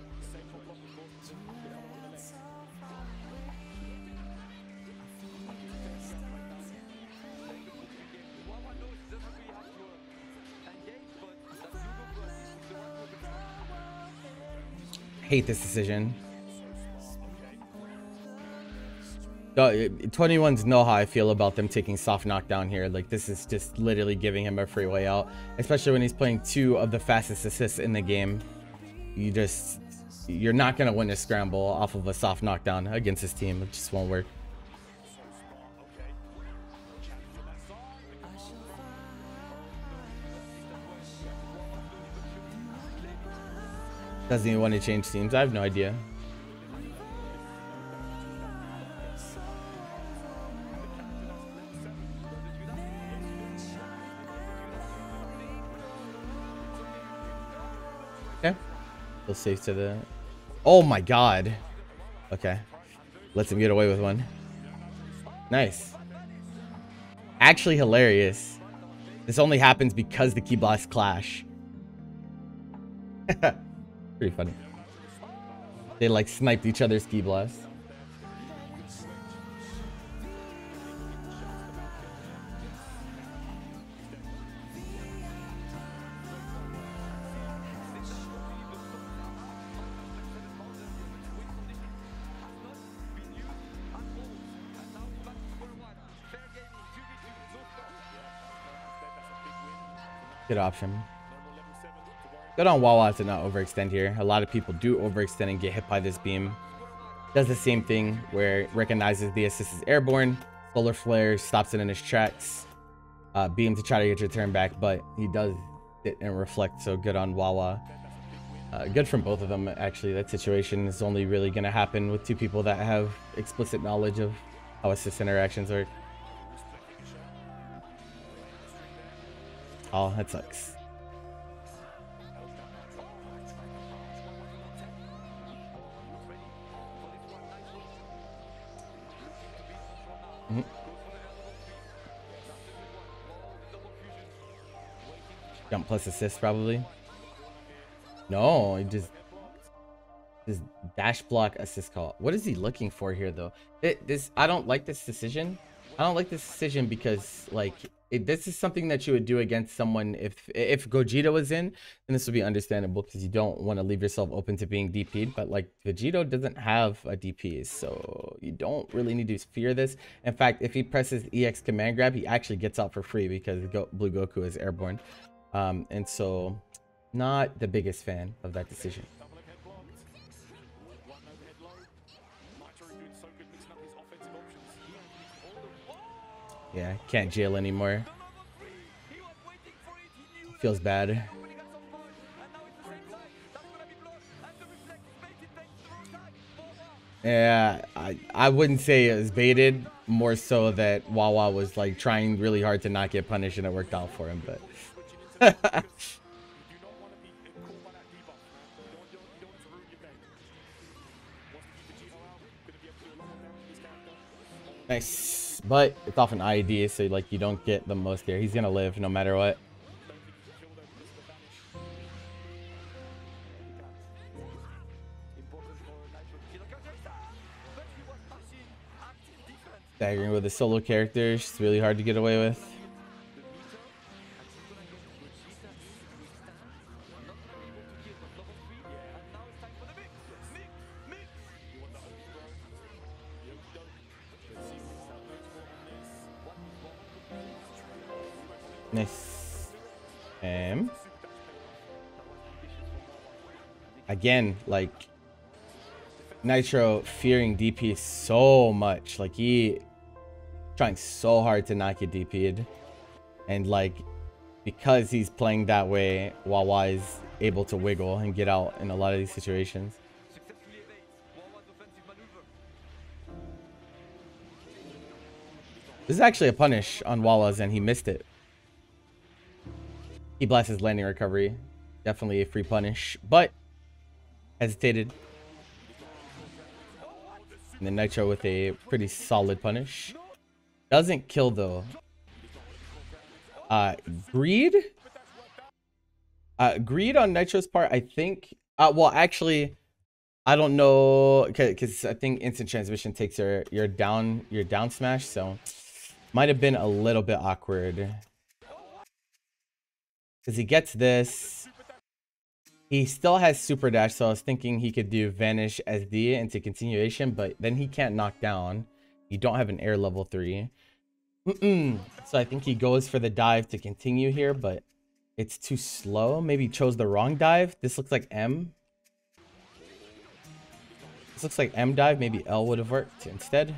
Hate this decision. 21s know how I feel about them taking soft knockdown here. Like, this is just literally giving him a free way out, especially when he's playing 2 of the fastest assists in the game. You're not gonna win a scramble off of a soft knockdown against this team. It just won't work. Doesn't even want to change teams. I have no idea. Okay. Still safe to the... Oh my god. Okay. Lets him get away with one. Nice. Actually hilarious. This only happens because the key blasts clash. Pretty funny. They like sniped each other's key blasts. Good option. Good on Wawa to not overextend here. A lot of people do overextend and get hit by this beam. Does the same thing where it recognizes the assist is airborne. Solar flare, stops it in his tracks. Beam to try to get your turn back, but he does it and reflect, so good on Wawa. Good from both of them, actually. That situation is only really going to happen with 2 people that have explicit knowledge of how assist interactions work. Oh, that sucks. Jump plus assist probably. No, he just dash block assist call. What is he looking for here though? I don't like this decision. I don't like this decision because like this is something that you would do against someone if Gogeta was in, then this would be understandable because you don't want to leave yourself open to being DP'd. But like Vegito doesn't have a DP, so you don't really need to fear this. In fact, if he presses EX command grab, he actually gets out for free because Blue Goku is airborne. And so not the biggest fan of that decision. Yeah, can't jail anymore. Feels bad. Yeah, I wouldn't say it was baited. More so that Wawa was like trying really hard to not get punished and it worked out for him, but... Nice, but it's off an IED, so like you don't get the most here. He's gonna live no matter what. Staggering with a solo character, it's really hard to get away with. Nice. Again, like Nitro fearing DP so much. Like he trying so hard to not get DP'd. And like because he's playing that way, Wawa is able to wiggle and get out in a lot of these situations. This is actually a punish on Wawa's and he missed it. He blasts his landing recovery. Definitely a free punish, but hesitated. And then Nitro with a pretty solid punish. Doesn't kill though. Greed? Greed on Nitro's part, I think. Well, actually, I don't know, because I think instant transmission takes your down smash, so might have been a little bit awkward. Because he gets this. He still has super dash, so I was thinking he could do vanish SD into continuation, but then he can't knock down. You don't have an air level 3. So I think he goes for the dive to continue here, but it's too slow. Maybe he chose the wrong dive. This looks like M. This looks like M dive. Maybe L would have worked instead.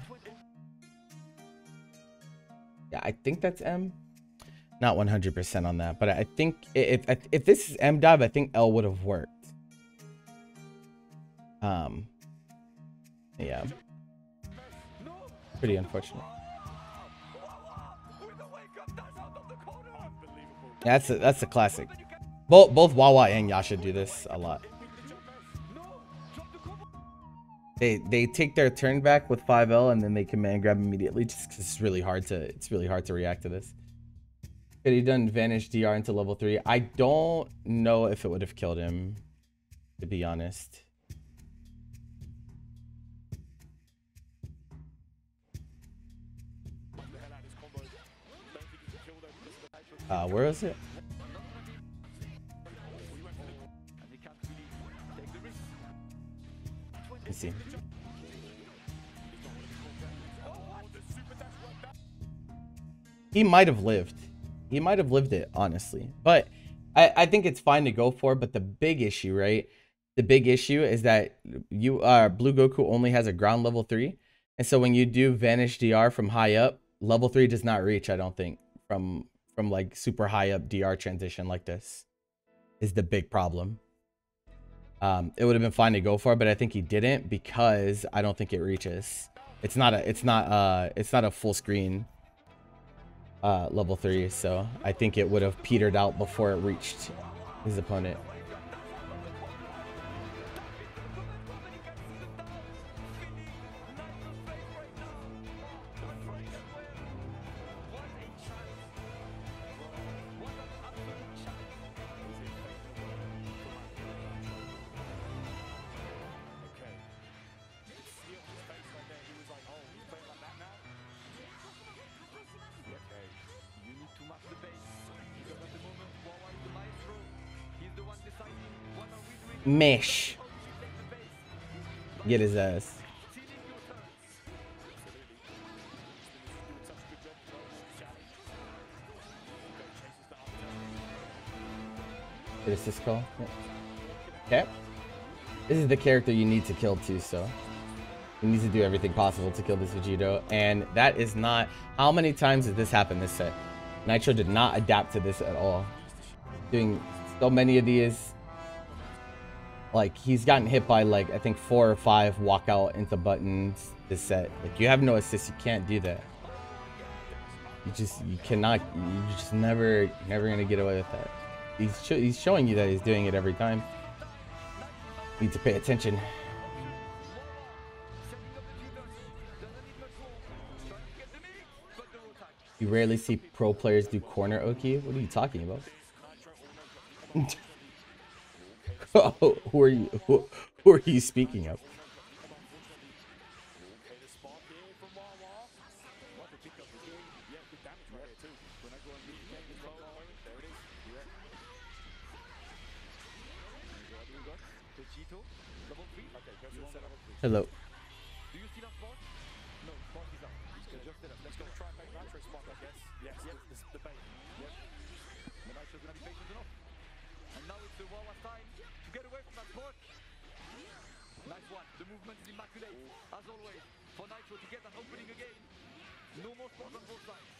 Yeah, I think that's M. Not 100% on that, but I think if this is M dive, I think L would have worked. Yeah. Pretty unfortunate. Yeah, that's a classic. Both Wawa and Yasha do this a lot. They take their turn back with 5L and then they command grab immediately, just because it's really hard to react to this. Could he done vanish DR into level 3? I don't know if it would have killed him, to be honest. Where is it? Let's see. He might have lived. He might have lived it, honestly. But I think it's fine to go for. But the big issue, right? The big issue is that Blue Goku only has a ground level 3. And so when you do vanish DR from high up, level 3 does not reach, I don't think, from like super high up DR transition like this. Is the big problem. It would have been fine to go for, but I think he didn't because I don't think it reaches. It's not a full screen level 3, so I think it would have petered out before it reached his opponent. Mesh. Get his ass. Get assist call. Okay. This is the character you need to kill too, so you need to do everything possible to kill this Vegito. And that is not... How many times did this happen this set? Nitro did not adapt to this at all. Doing so many of these... Like, he's gotten hit by, like, I think 4 or 5 walkout into buttons this set. Like, you have no assist. You can't do that. You cannot. You're just never going to get away with that. He's showing you that he's doing it every time. You need to pay attention. You rarely see pro players do corner Oki. What are you talking about? Oh, who are you speaking of? Hello. Do you still have spot? No, spot is up. Just let's go try and make Nitro spot, I guess. Yes, the bait. Yep. The Nitro's gonna be patient enough. And now it's the Wawa's time to get away from that spot. Nice one. The movement is immaculate, as always, for Nitro to get that opening again. No more spots on both sides.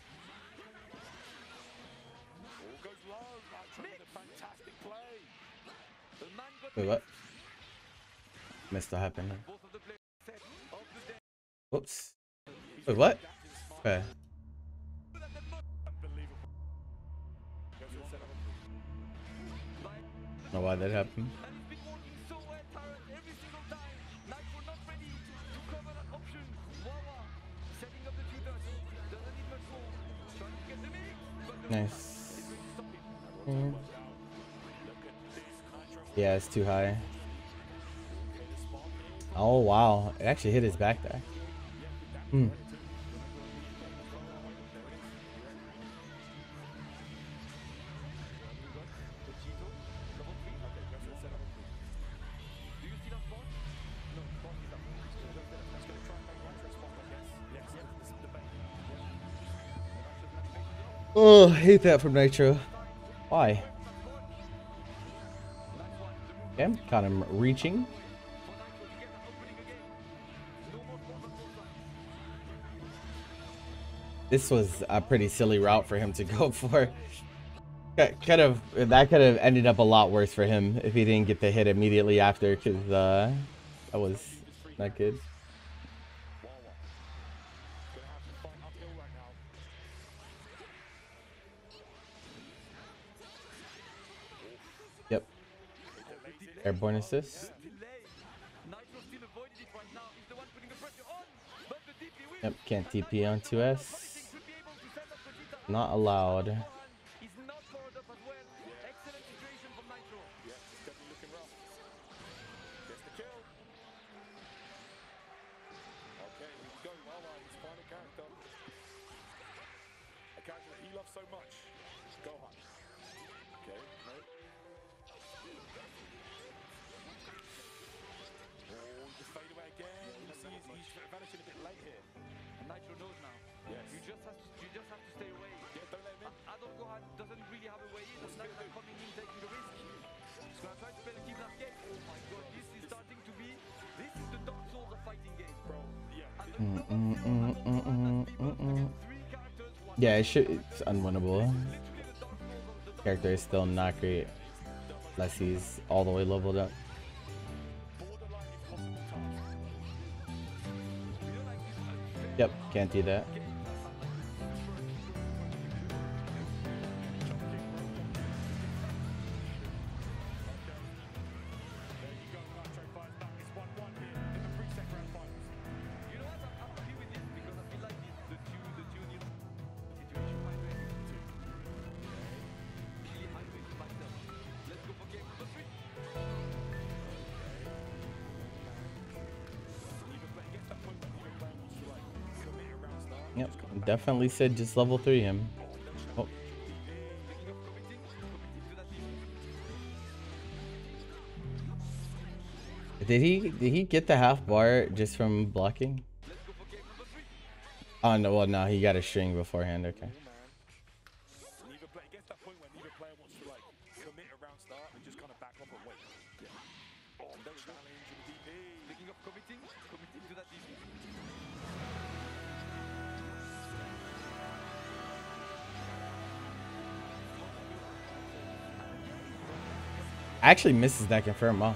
All goes low. Nitro with a fantastic play. The man got Wait, what? Missed what happened. both of the players set of the day. Whoops. Wait, what? Okay. Don't know why that happened. And he's been working so well, Tyrant, every single time. Nitro not ready to cover that option. Wawa setting up the tutors. Doesn't need much more. Trying to get the mix. But the Nice. is going to stop him. Yeah, it's too high. Oh wow, it actually hit his back there. Hmm. Oh, hate that from Nitro. Why? Okay, got him reaching. This was a pretty silly route for him to go for. That could have ended up a lot worse for him if he didn't get the hit immediately after, because that was not good. Yep. Airborne assist. Yep, can't TP on 2S. Not allowed. He's not powered up as well. Excellent situation from Nitro. Yeah, it's definitely looking rough. Gets the kill. Okay, here we go. Wawa, his final character. A character that he loves so much. Go on. Okay, no. Oh, the fade away again. You see, he's vanishing a bit late here. And Nitro knows now. Yes. You just have to stay away. Yeah, don't let him in. Adol Gohan doesn't really have a way in. That's not coming in, taking the risk. He's gonna try to play the team last game. Oh my god, this is starting to be. This is the Dark Souls of fighting game, bro. Yeah. Yeah, it's unwinnable. Character is still not great unless he's all the way leveled up. Yep, can't do that. Yep, definitely said just level 3 him. Oh. Did he get the half bar just from blocking? Oh no, well no, he got a string beforehand, okay. Actually misses that confirm. Wow.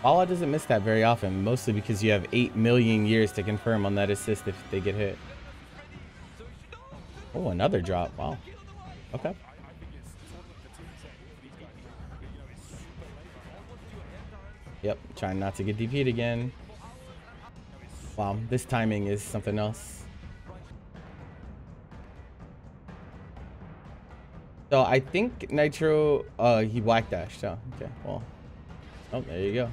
Wawa doesn't miss that very often, mostly because you have 8 million years to confirm on that assist if they get hit. Oh, another drop. Wow. Okay. Yep, trying not to get DP'd again. Wow, this timing is something else. So I think Nitro, he whack dashed. Oh, okay, well. Oh, there you go.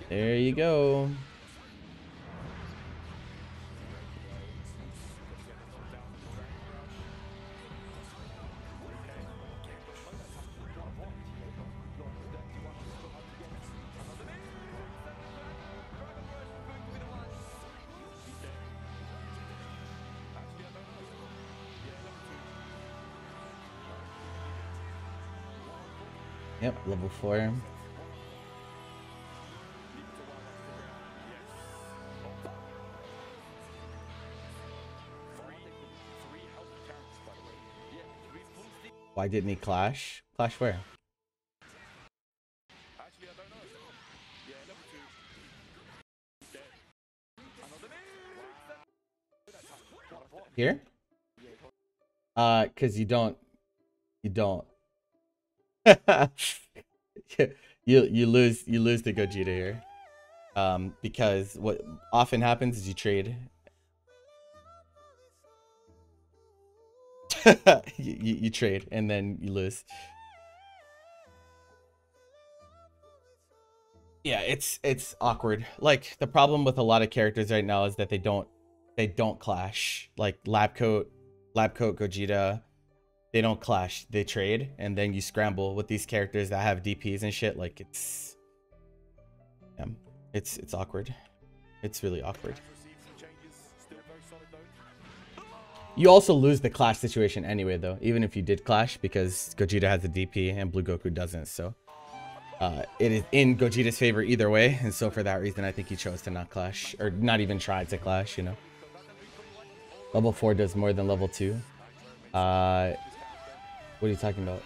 There you go. Yep, level 4. Why didn't he clash? Clash where? Actually, I don't know. Yeah, level 2. Here? Cause you don't. you lose to Gogeta here. Because what often happens is you trade. you trade and then you lose. Yeah, it's awkward. Like the problem with a lot of characters right now is that they don't clash. Like Lab Coat Gogeta, they don't clash. They trade and then you scramble with these characters that have DPs and shit. Like it's awkward. It's really awkward. You also lose the clash situation anyway, though, even if you did clash, because Gogeta has a DP and Blue Goku doesn't. So it is in Gogeta's favor either way, and so for that reason, I think he chose to not clash, or not even try to clash. You know, level 4 does more than level 2. What are you talking about?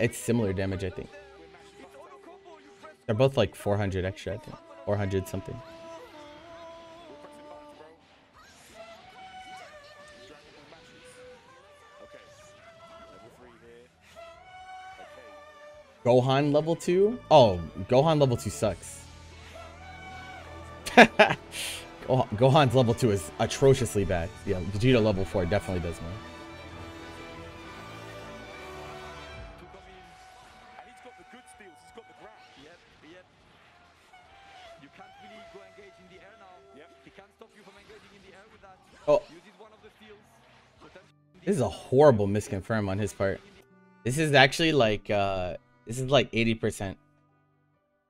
It's similar damage, I think. They're both like 400 extra, I think. 400 something. Gohan level 2? Oh, Gohan level 2 sucks. Gohan's level 2 is atrociously bad. Yeah, Vegeta level 4 definitely does more. Oh, this is a horrible misconfirm on his part. This is actually like this is like 80%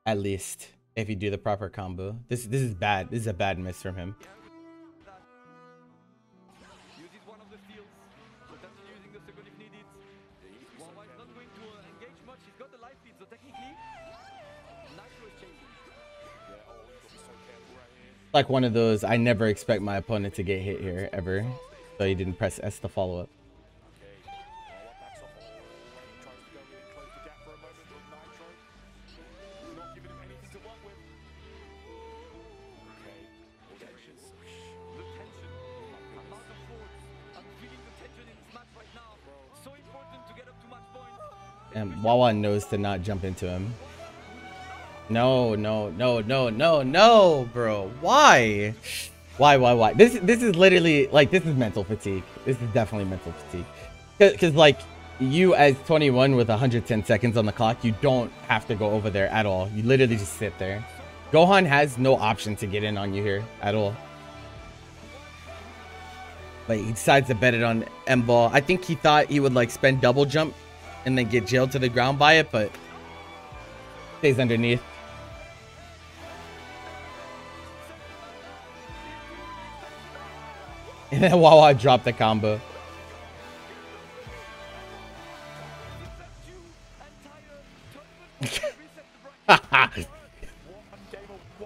at least if you do the proper combo. This is bad. This is a bad miss from him. Like one of those, I never expect my opponent to get hit here ever, so he didn't press S to follow up. And Wawa knows to not jump into him. No, bro. Why? Why? This is literally like, this is mental fatigue. This is definitely mental fatigue. Because like you as 21 with 110 seconds on the clock, you don't have to go over there at all. You literally just sit there. Gohan has no option to get in on you here at all. But he decides to bet it on M-Ball. I think he thought he would like spend double jump and then get jailed to the ground by it, but stays underneath. And then Wawa dropped the combo.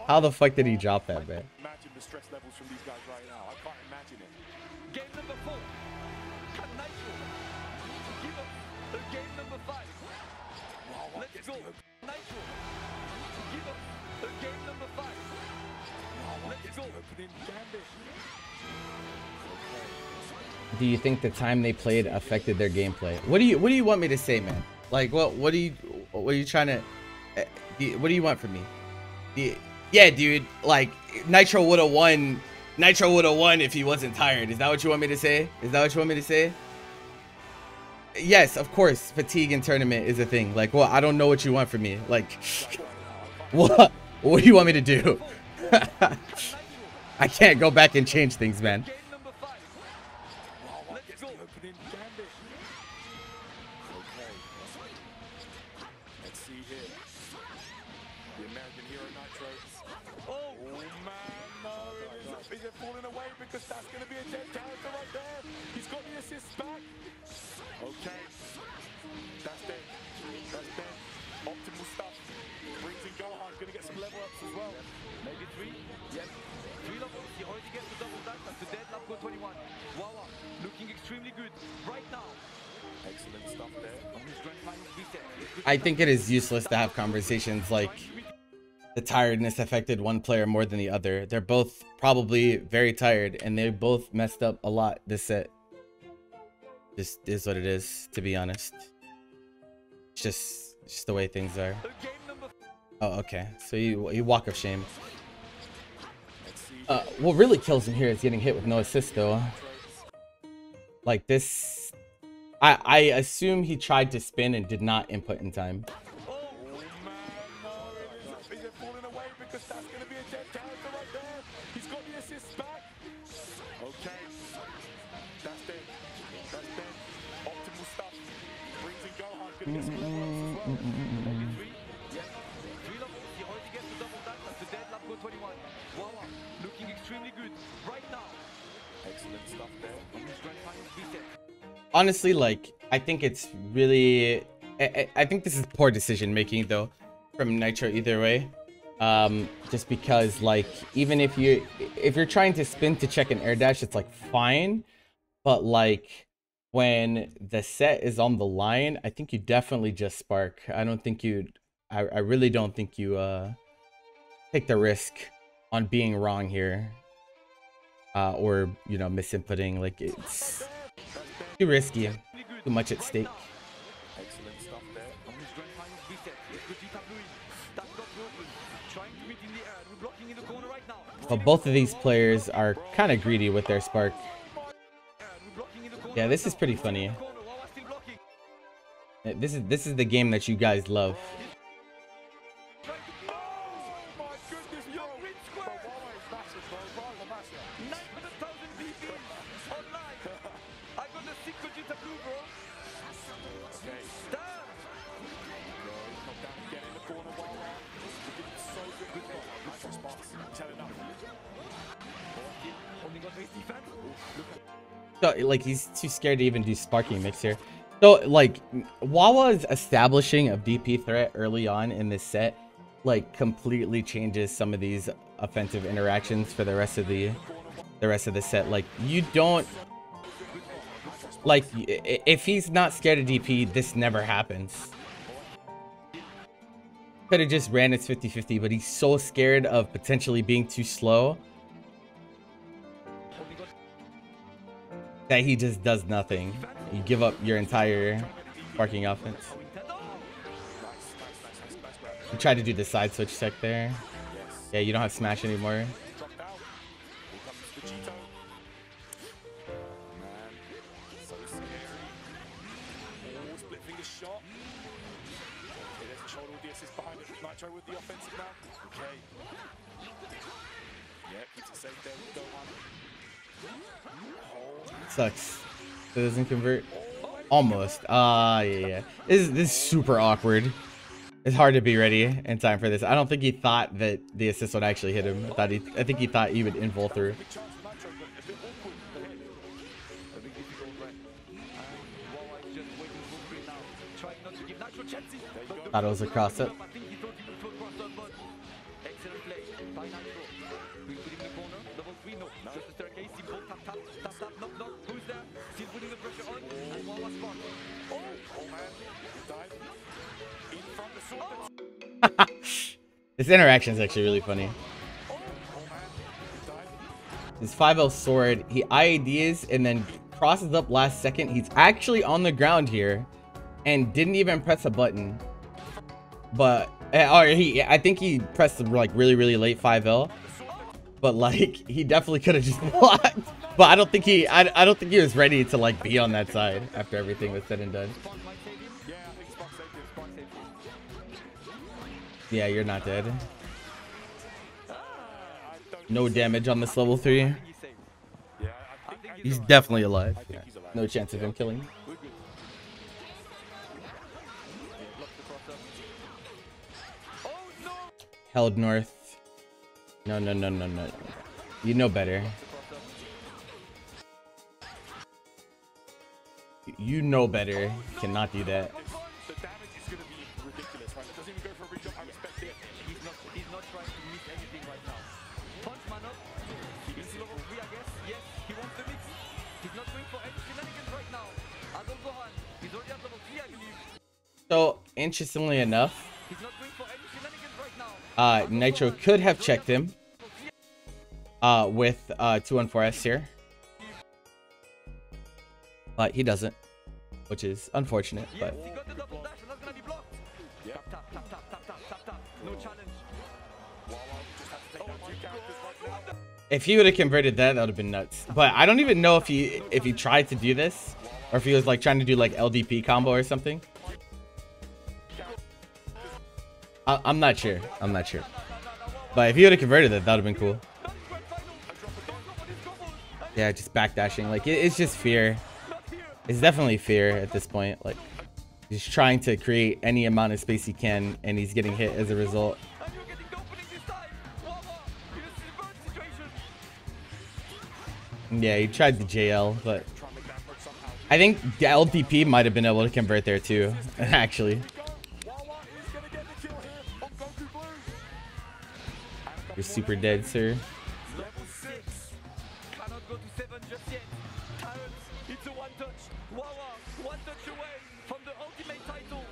How the fuck did he drop that, man? Imagine the stress levels from these guys right now. I can't imagine it. Game number 4. Can Nitro give us the game number 5? Let's go. Nitro give us the game number 5. Let's go. Do you think the time they played affected their gameplay? What do you want me to say, man? Like what are you trying to what do you want from me? Yeah, dude, like Nitro would have won if he wasn't tired. Is that what you want me to say? Yes, of course, fatigue in tournament is a thing. Like, well, I don't know what you want from me. Like, what do you want me to do? I can't go back and change things, man. The American hero Nitro. Oh man, no. Is it falling away? Because that's going to be a dead character right there. He's got the assist back. Okay. That's dead. That's dead. Optimal stuff. Brings in Gohan. Going to get some level ups as well. Maybe 3. Yep. 3 levels. He already gets the double dash. That's the dead lap go 21. Wawa looking extremely good right now. Excellent stuff there. On his Grand Finals reset. I think it is useless to have conversations like the tiredness affected one player more than the other. They're both probably very tired, and they both messed up a lot this set. Just is what it is, to be honest. It's just the way things are. Oh, okay. So you walk of shame. What really kills him here is getting hit with no assist, though. Like this, I assume he tried to spin and did not input in time. Because that's going to be a dead character right there. He's got the assist back. Okay. That's dead. That's dead. Optimal stuff. Brings in Gohan. Going to get some level ups as well. Maybe 3. Yeah. 3 levels. He already gets the double dash. That's the dead lap go 21. Wawa looking extremely good right now. Excellent stuff there. On his Grand Finals reset. Honestly, like, I think it's really... I think this is poor decision making, though, from Nitro either way. Just because, like, even if you're trying to spin to check an air dash, it's like fine, but like when the set is on the line, I think you definitely just spark. I don't think I really don't think you take the risk on being wrong here, or, you know, misinputting. Like, it's too risky, too much at stake. Excellent stuff there. On his Grand Finals reset. That's not broken. Trying to meet in the air. We're blocking in the corner right now. But both of these players are kind of greedy with their spark. Yeah, this is pretty funny. This is the game that you guys love. So, like, he's too scared to even do sparking mix here. So, like, Wawa's establishing a DP threat early on in this set, like, completely changes some of these offensive interactions for the rest of the set. Like, you don't, like, if he's not scared of DP, this never happens. Could have just ran its 50-50, but he's so scared of potentially being too slow that he just does nothing. You give up your entire sparking offense. You try to do the side switch tech there. Yeah, you don't have smash anymore. Nitro with the offensive now. Okay. Yeah, keeps it safe there with Gohan. Sucks. It doesn't convert. Almost. Yeah. This is super awkward. It's hard to be ready in time for this. I don't think he thought that the assist would actually hit him. I think he thought he would invul through. Thought it was a cross up. This interaction is actually really funny. His 5L sword, he IADs and then crosses up last second. He's actually on the ground here and didn't even press a button. But I think he pressed the, like, really late 5L. But, like, he definitely could have just blocked. But I don't think he was ready to, like, be on that side after everything was said and done. Yeah, you're not dead. No damage on this level 3. He's definitely alive. Yeah. No chance of him killing him. Held north. No, no, no, no, no. You know better. You know better. Cannot do that. The damage is going to be ridiculous, right? It doesn't even go for a rejump. I respect it. He's not trying to miss anything right now. Punch man up. He's level 3, I guess. Yes, he wants the mix. He's not going for any shenanigans right now. Adol Gohan, he's already at level 3, I believe. So, interestingly enough, He's not going for any shenanigans right now. Nitro could have checked him with 214S here. But he doesn't, which is unfortunate. But He got the double dash, and that's gonna be blocked. Yeah. Tap, tap, tap, tap, tap, tap, tap. No challenge. Wawa just has to take down 2 characters right now. if he would have converted that, that would have been nuts. But I don't even know if he tried to do this, or if he was like trying to do like LDP combo or something. I'm not sure. I'm not sure. But if he would have converted that, that would have been cool. Yeah, just backdashing. Like it's just fear. It's definitely fear at this point. Like he's trying to create any amount of space he can, and he's getting hit as a result. Yeah, he tried the JL, but I think the LDP might have been able to convert there too, actually. You're super dead, sir. Level 6. Cannot go to 7 just yet. Carrots, it's a one touch. Wawa, one touch away from the ultimate title.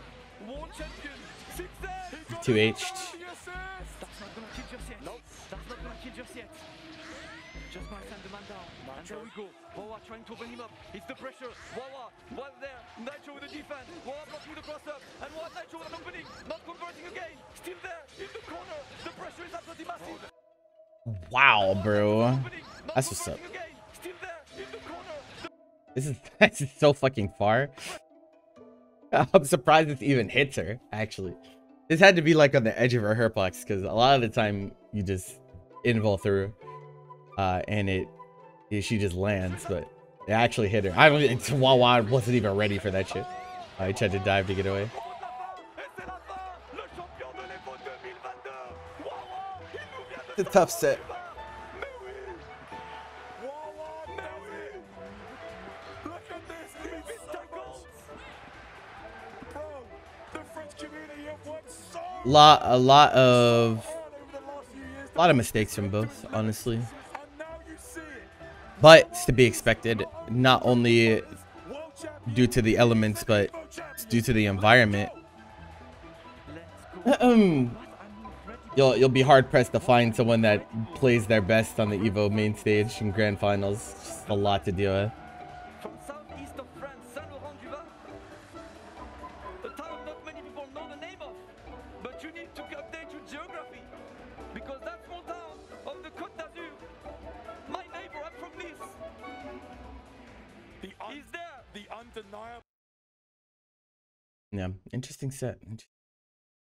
World champion. 6 there. 2H'd. That's not gonna kill just yet. Nope. That's not gonna kill just yet. Just gonna send the man down. And there we go. Wawa trying to open him up. It's the pressure. Wawa, one there. Nitro with the defense. Wawa blocking the cross up. And Wawa Nitro with an opening. Not converting again. Still there. In the corner. The pressure is absolutely massive. Wow, bro. That's what's up. This is so fucking far. I'm surprised this even hits her, actually. This had to be like on the edge of her herplex, because a lot of the time you just invul through and she just lands, but it actually hit her. I don't Wawa wasn't even ready for that shit. He tried to dive to get away. It's a tough set. A lot of mistakes from both, honestly. But it's to be expected, not only due to the elements, but it's due to the environment. You'll be hard pressed to find someone that plays their best on the EVO main stage in Grand Finals. Just a lot to deal with. From southeast of France, Saint-Laurent-du-Var, a town not many people know the name of, but you need to update your geography, because that small town of the Côte d'Azur, my neighbor, I'm from Nice. He's there. The undeniable. Yeah, interesting set.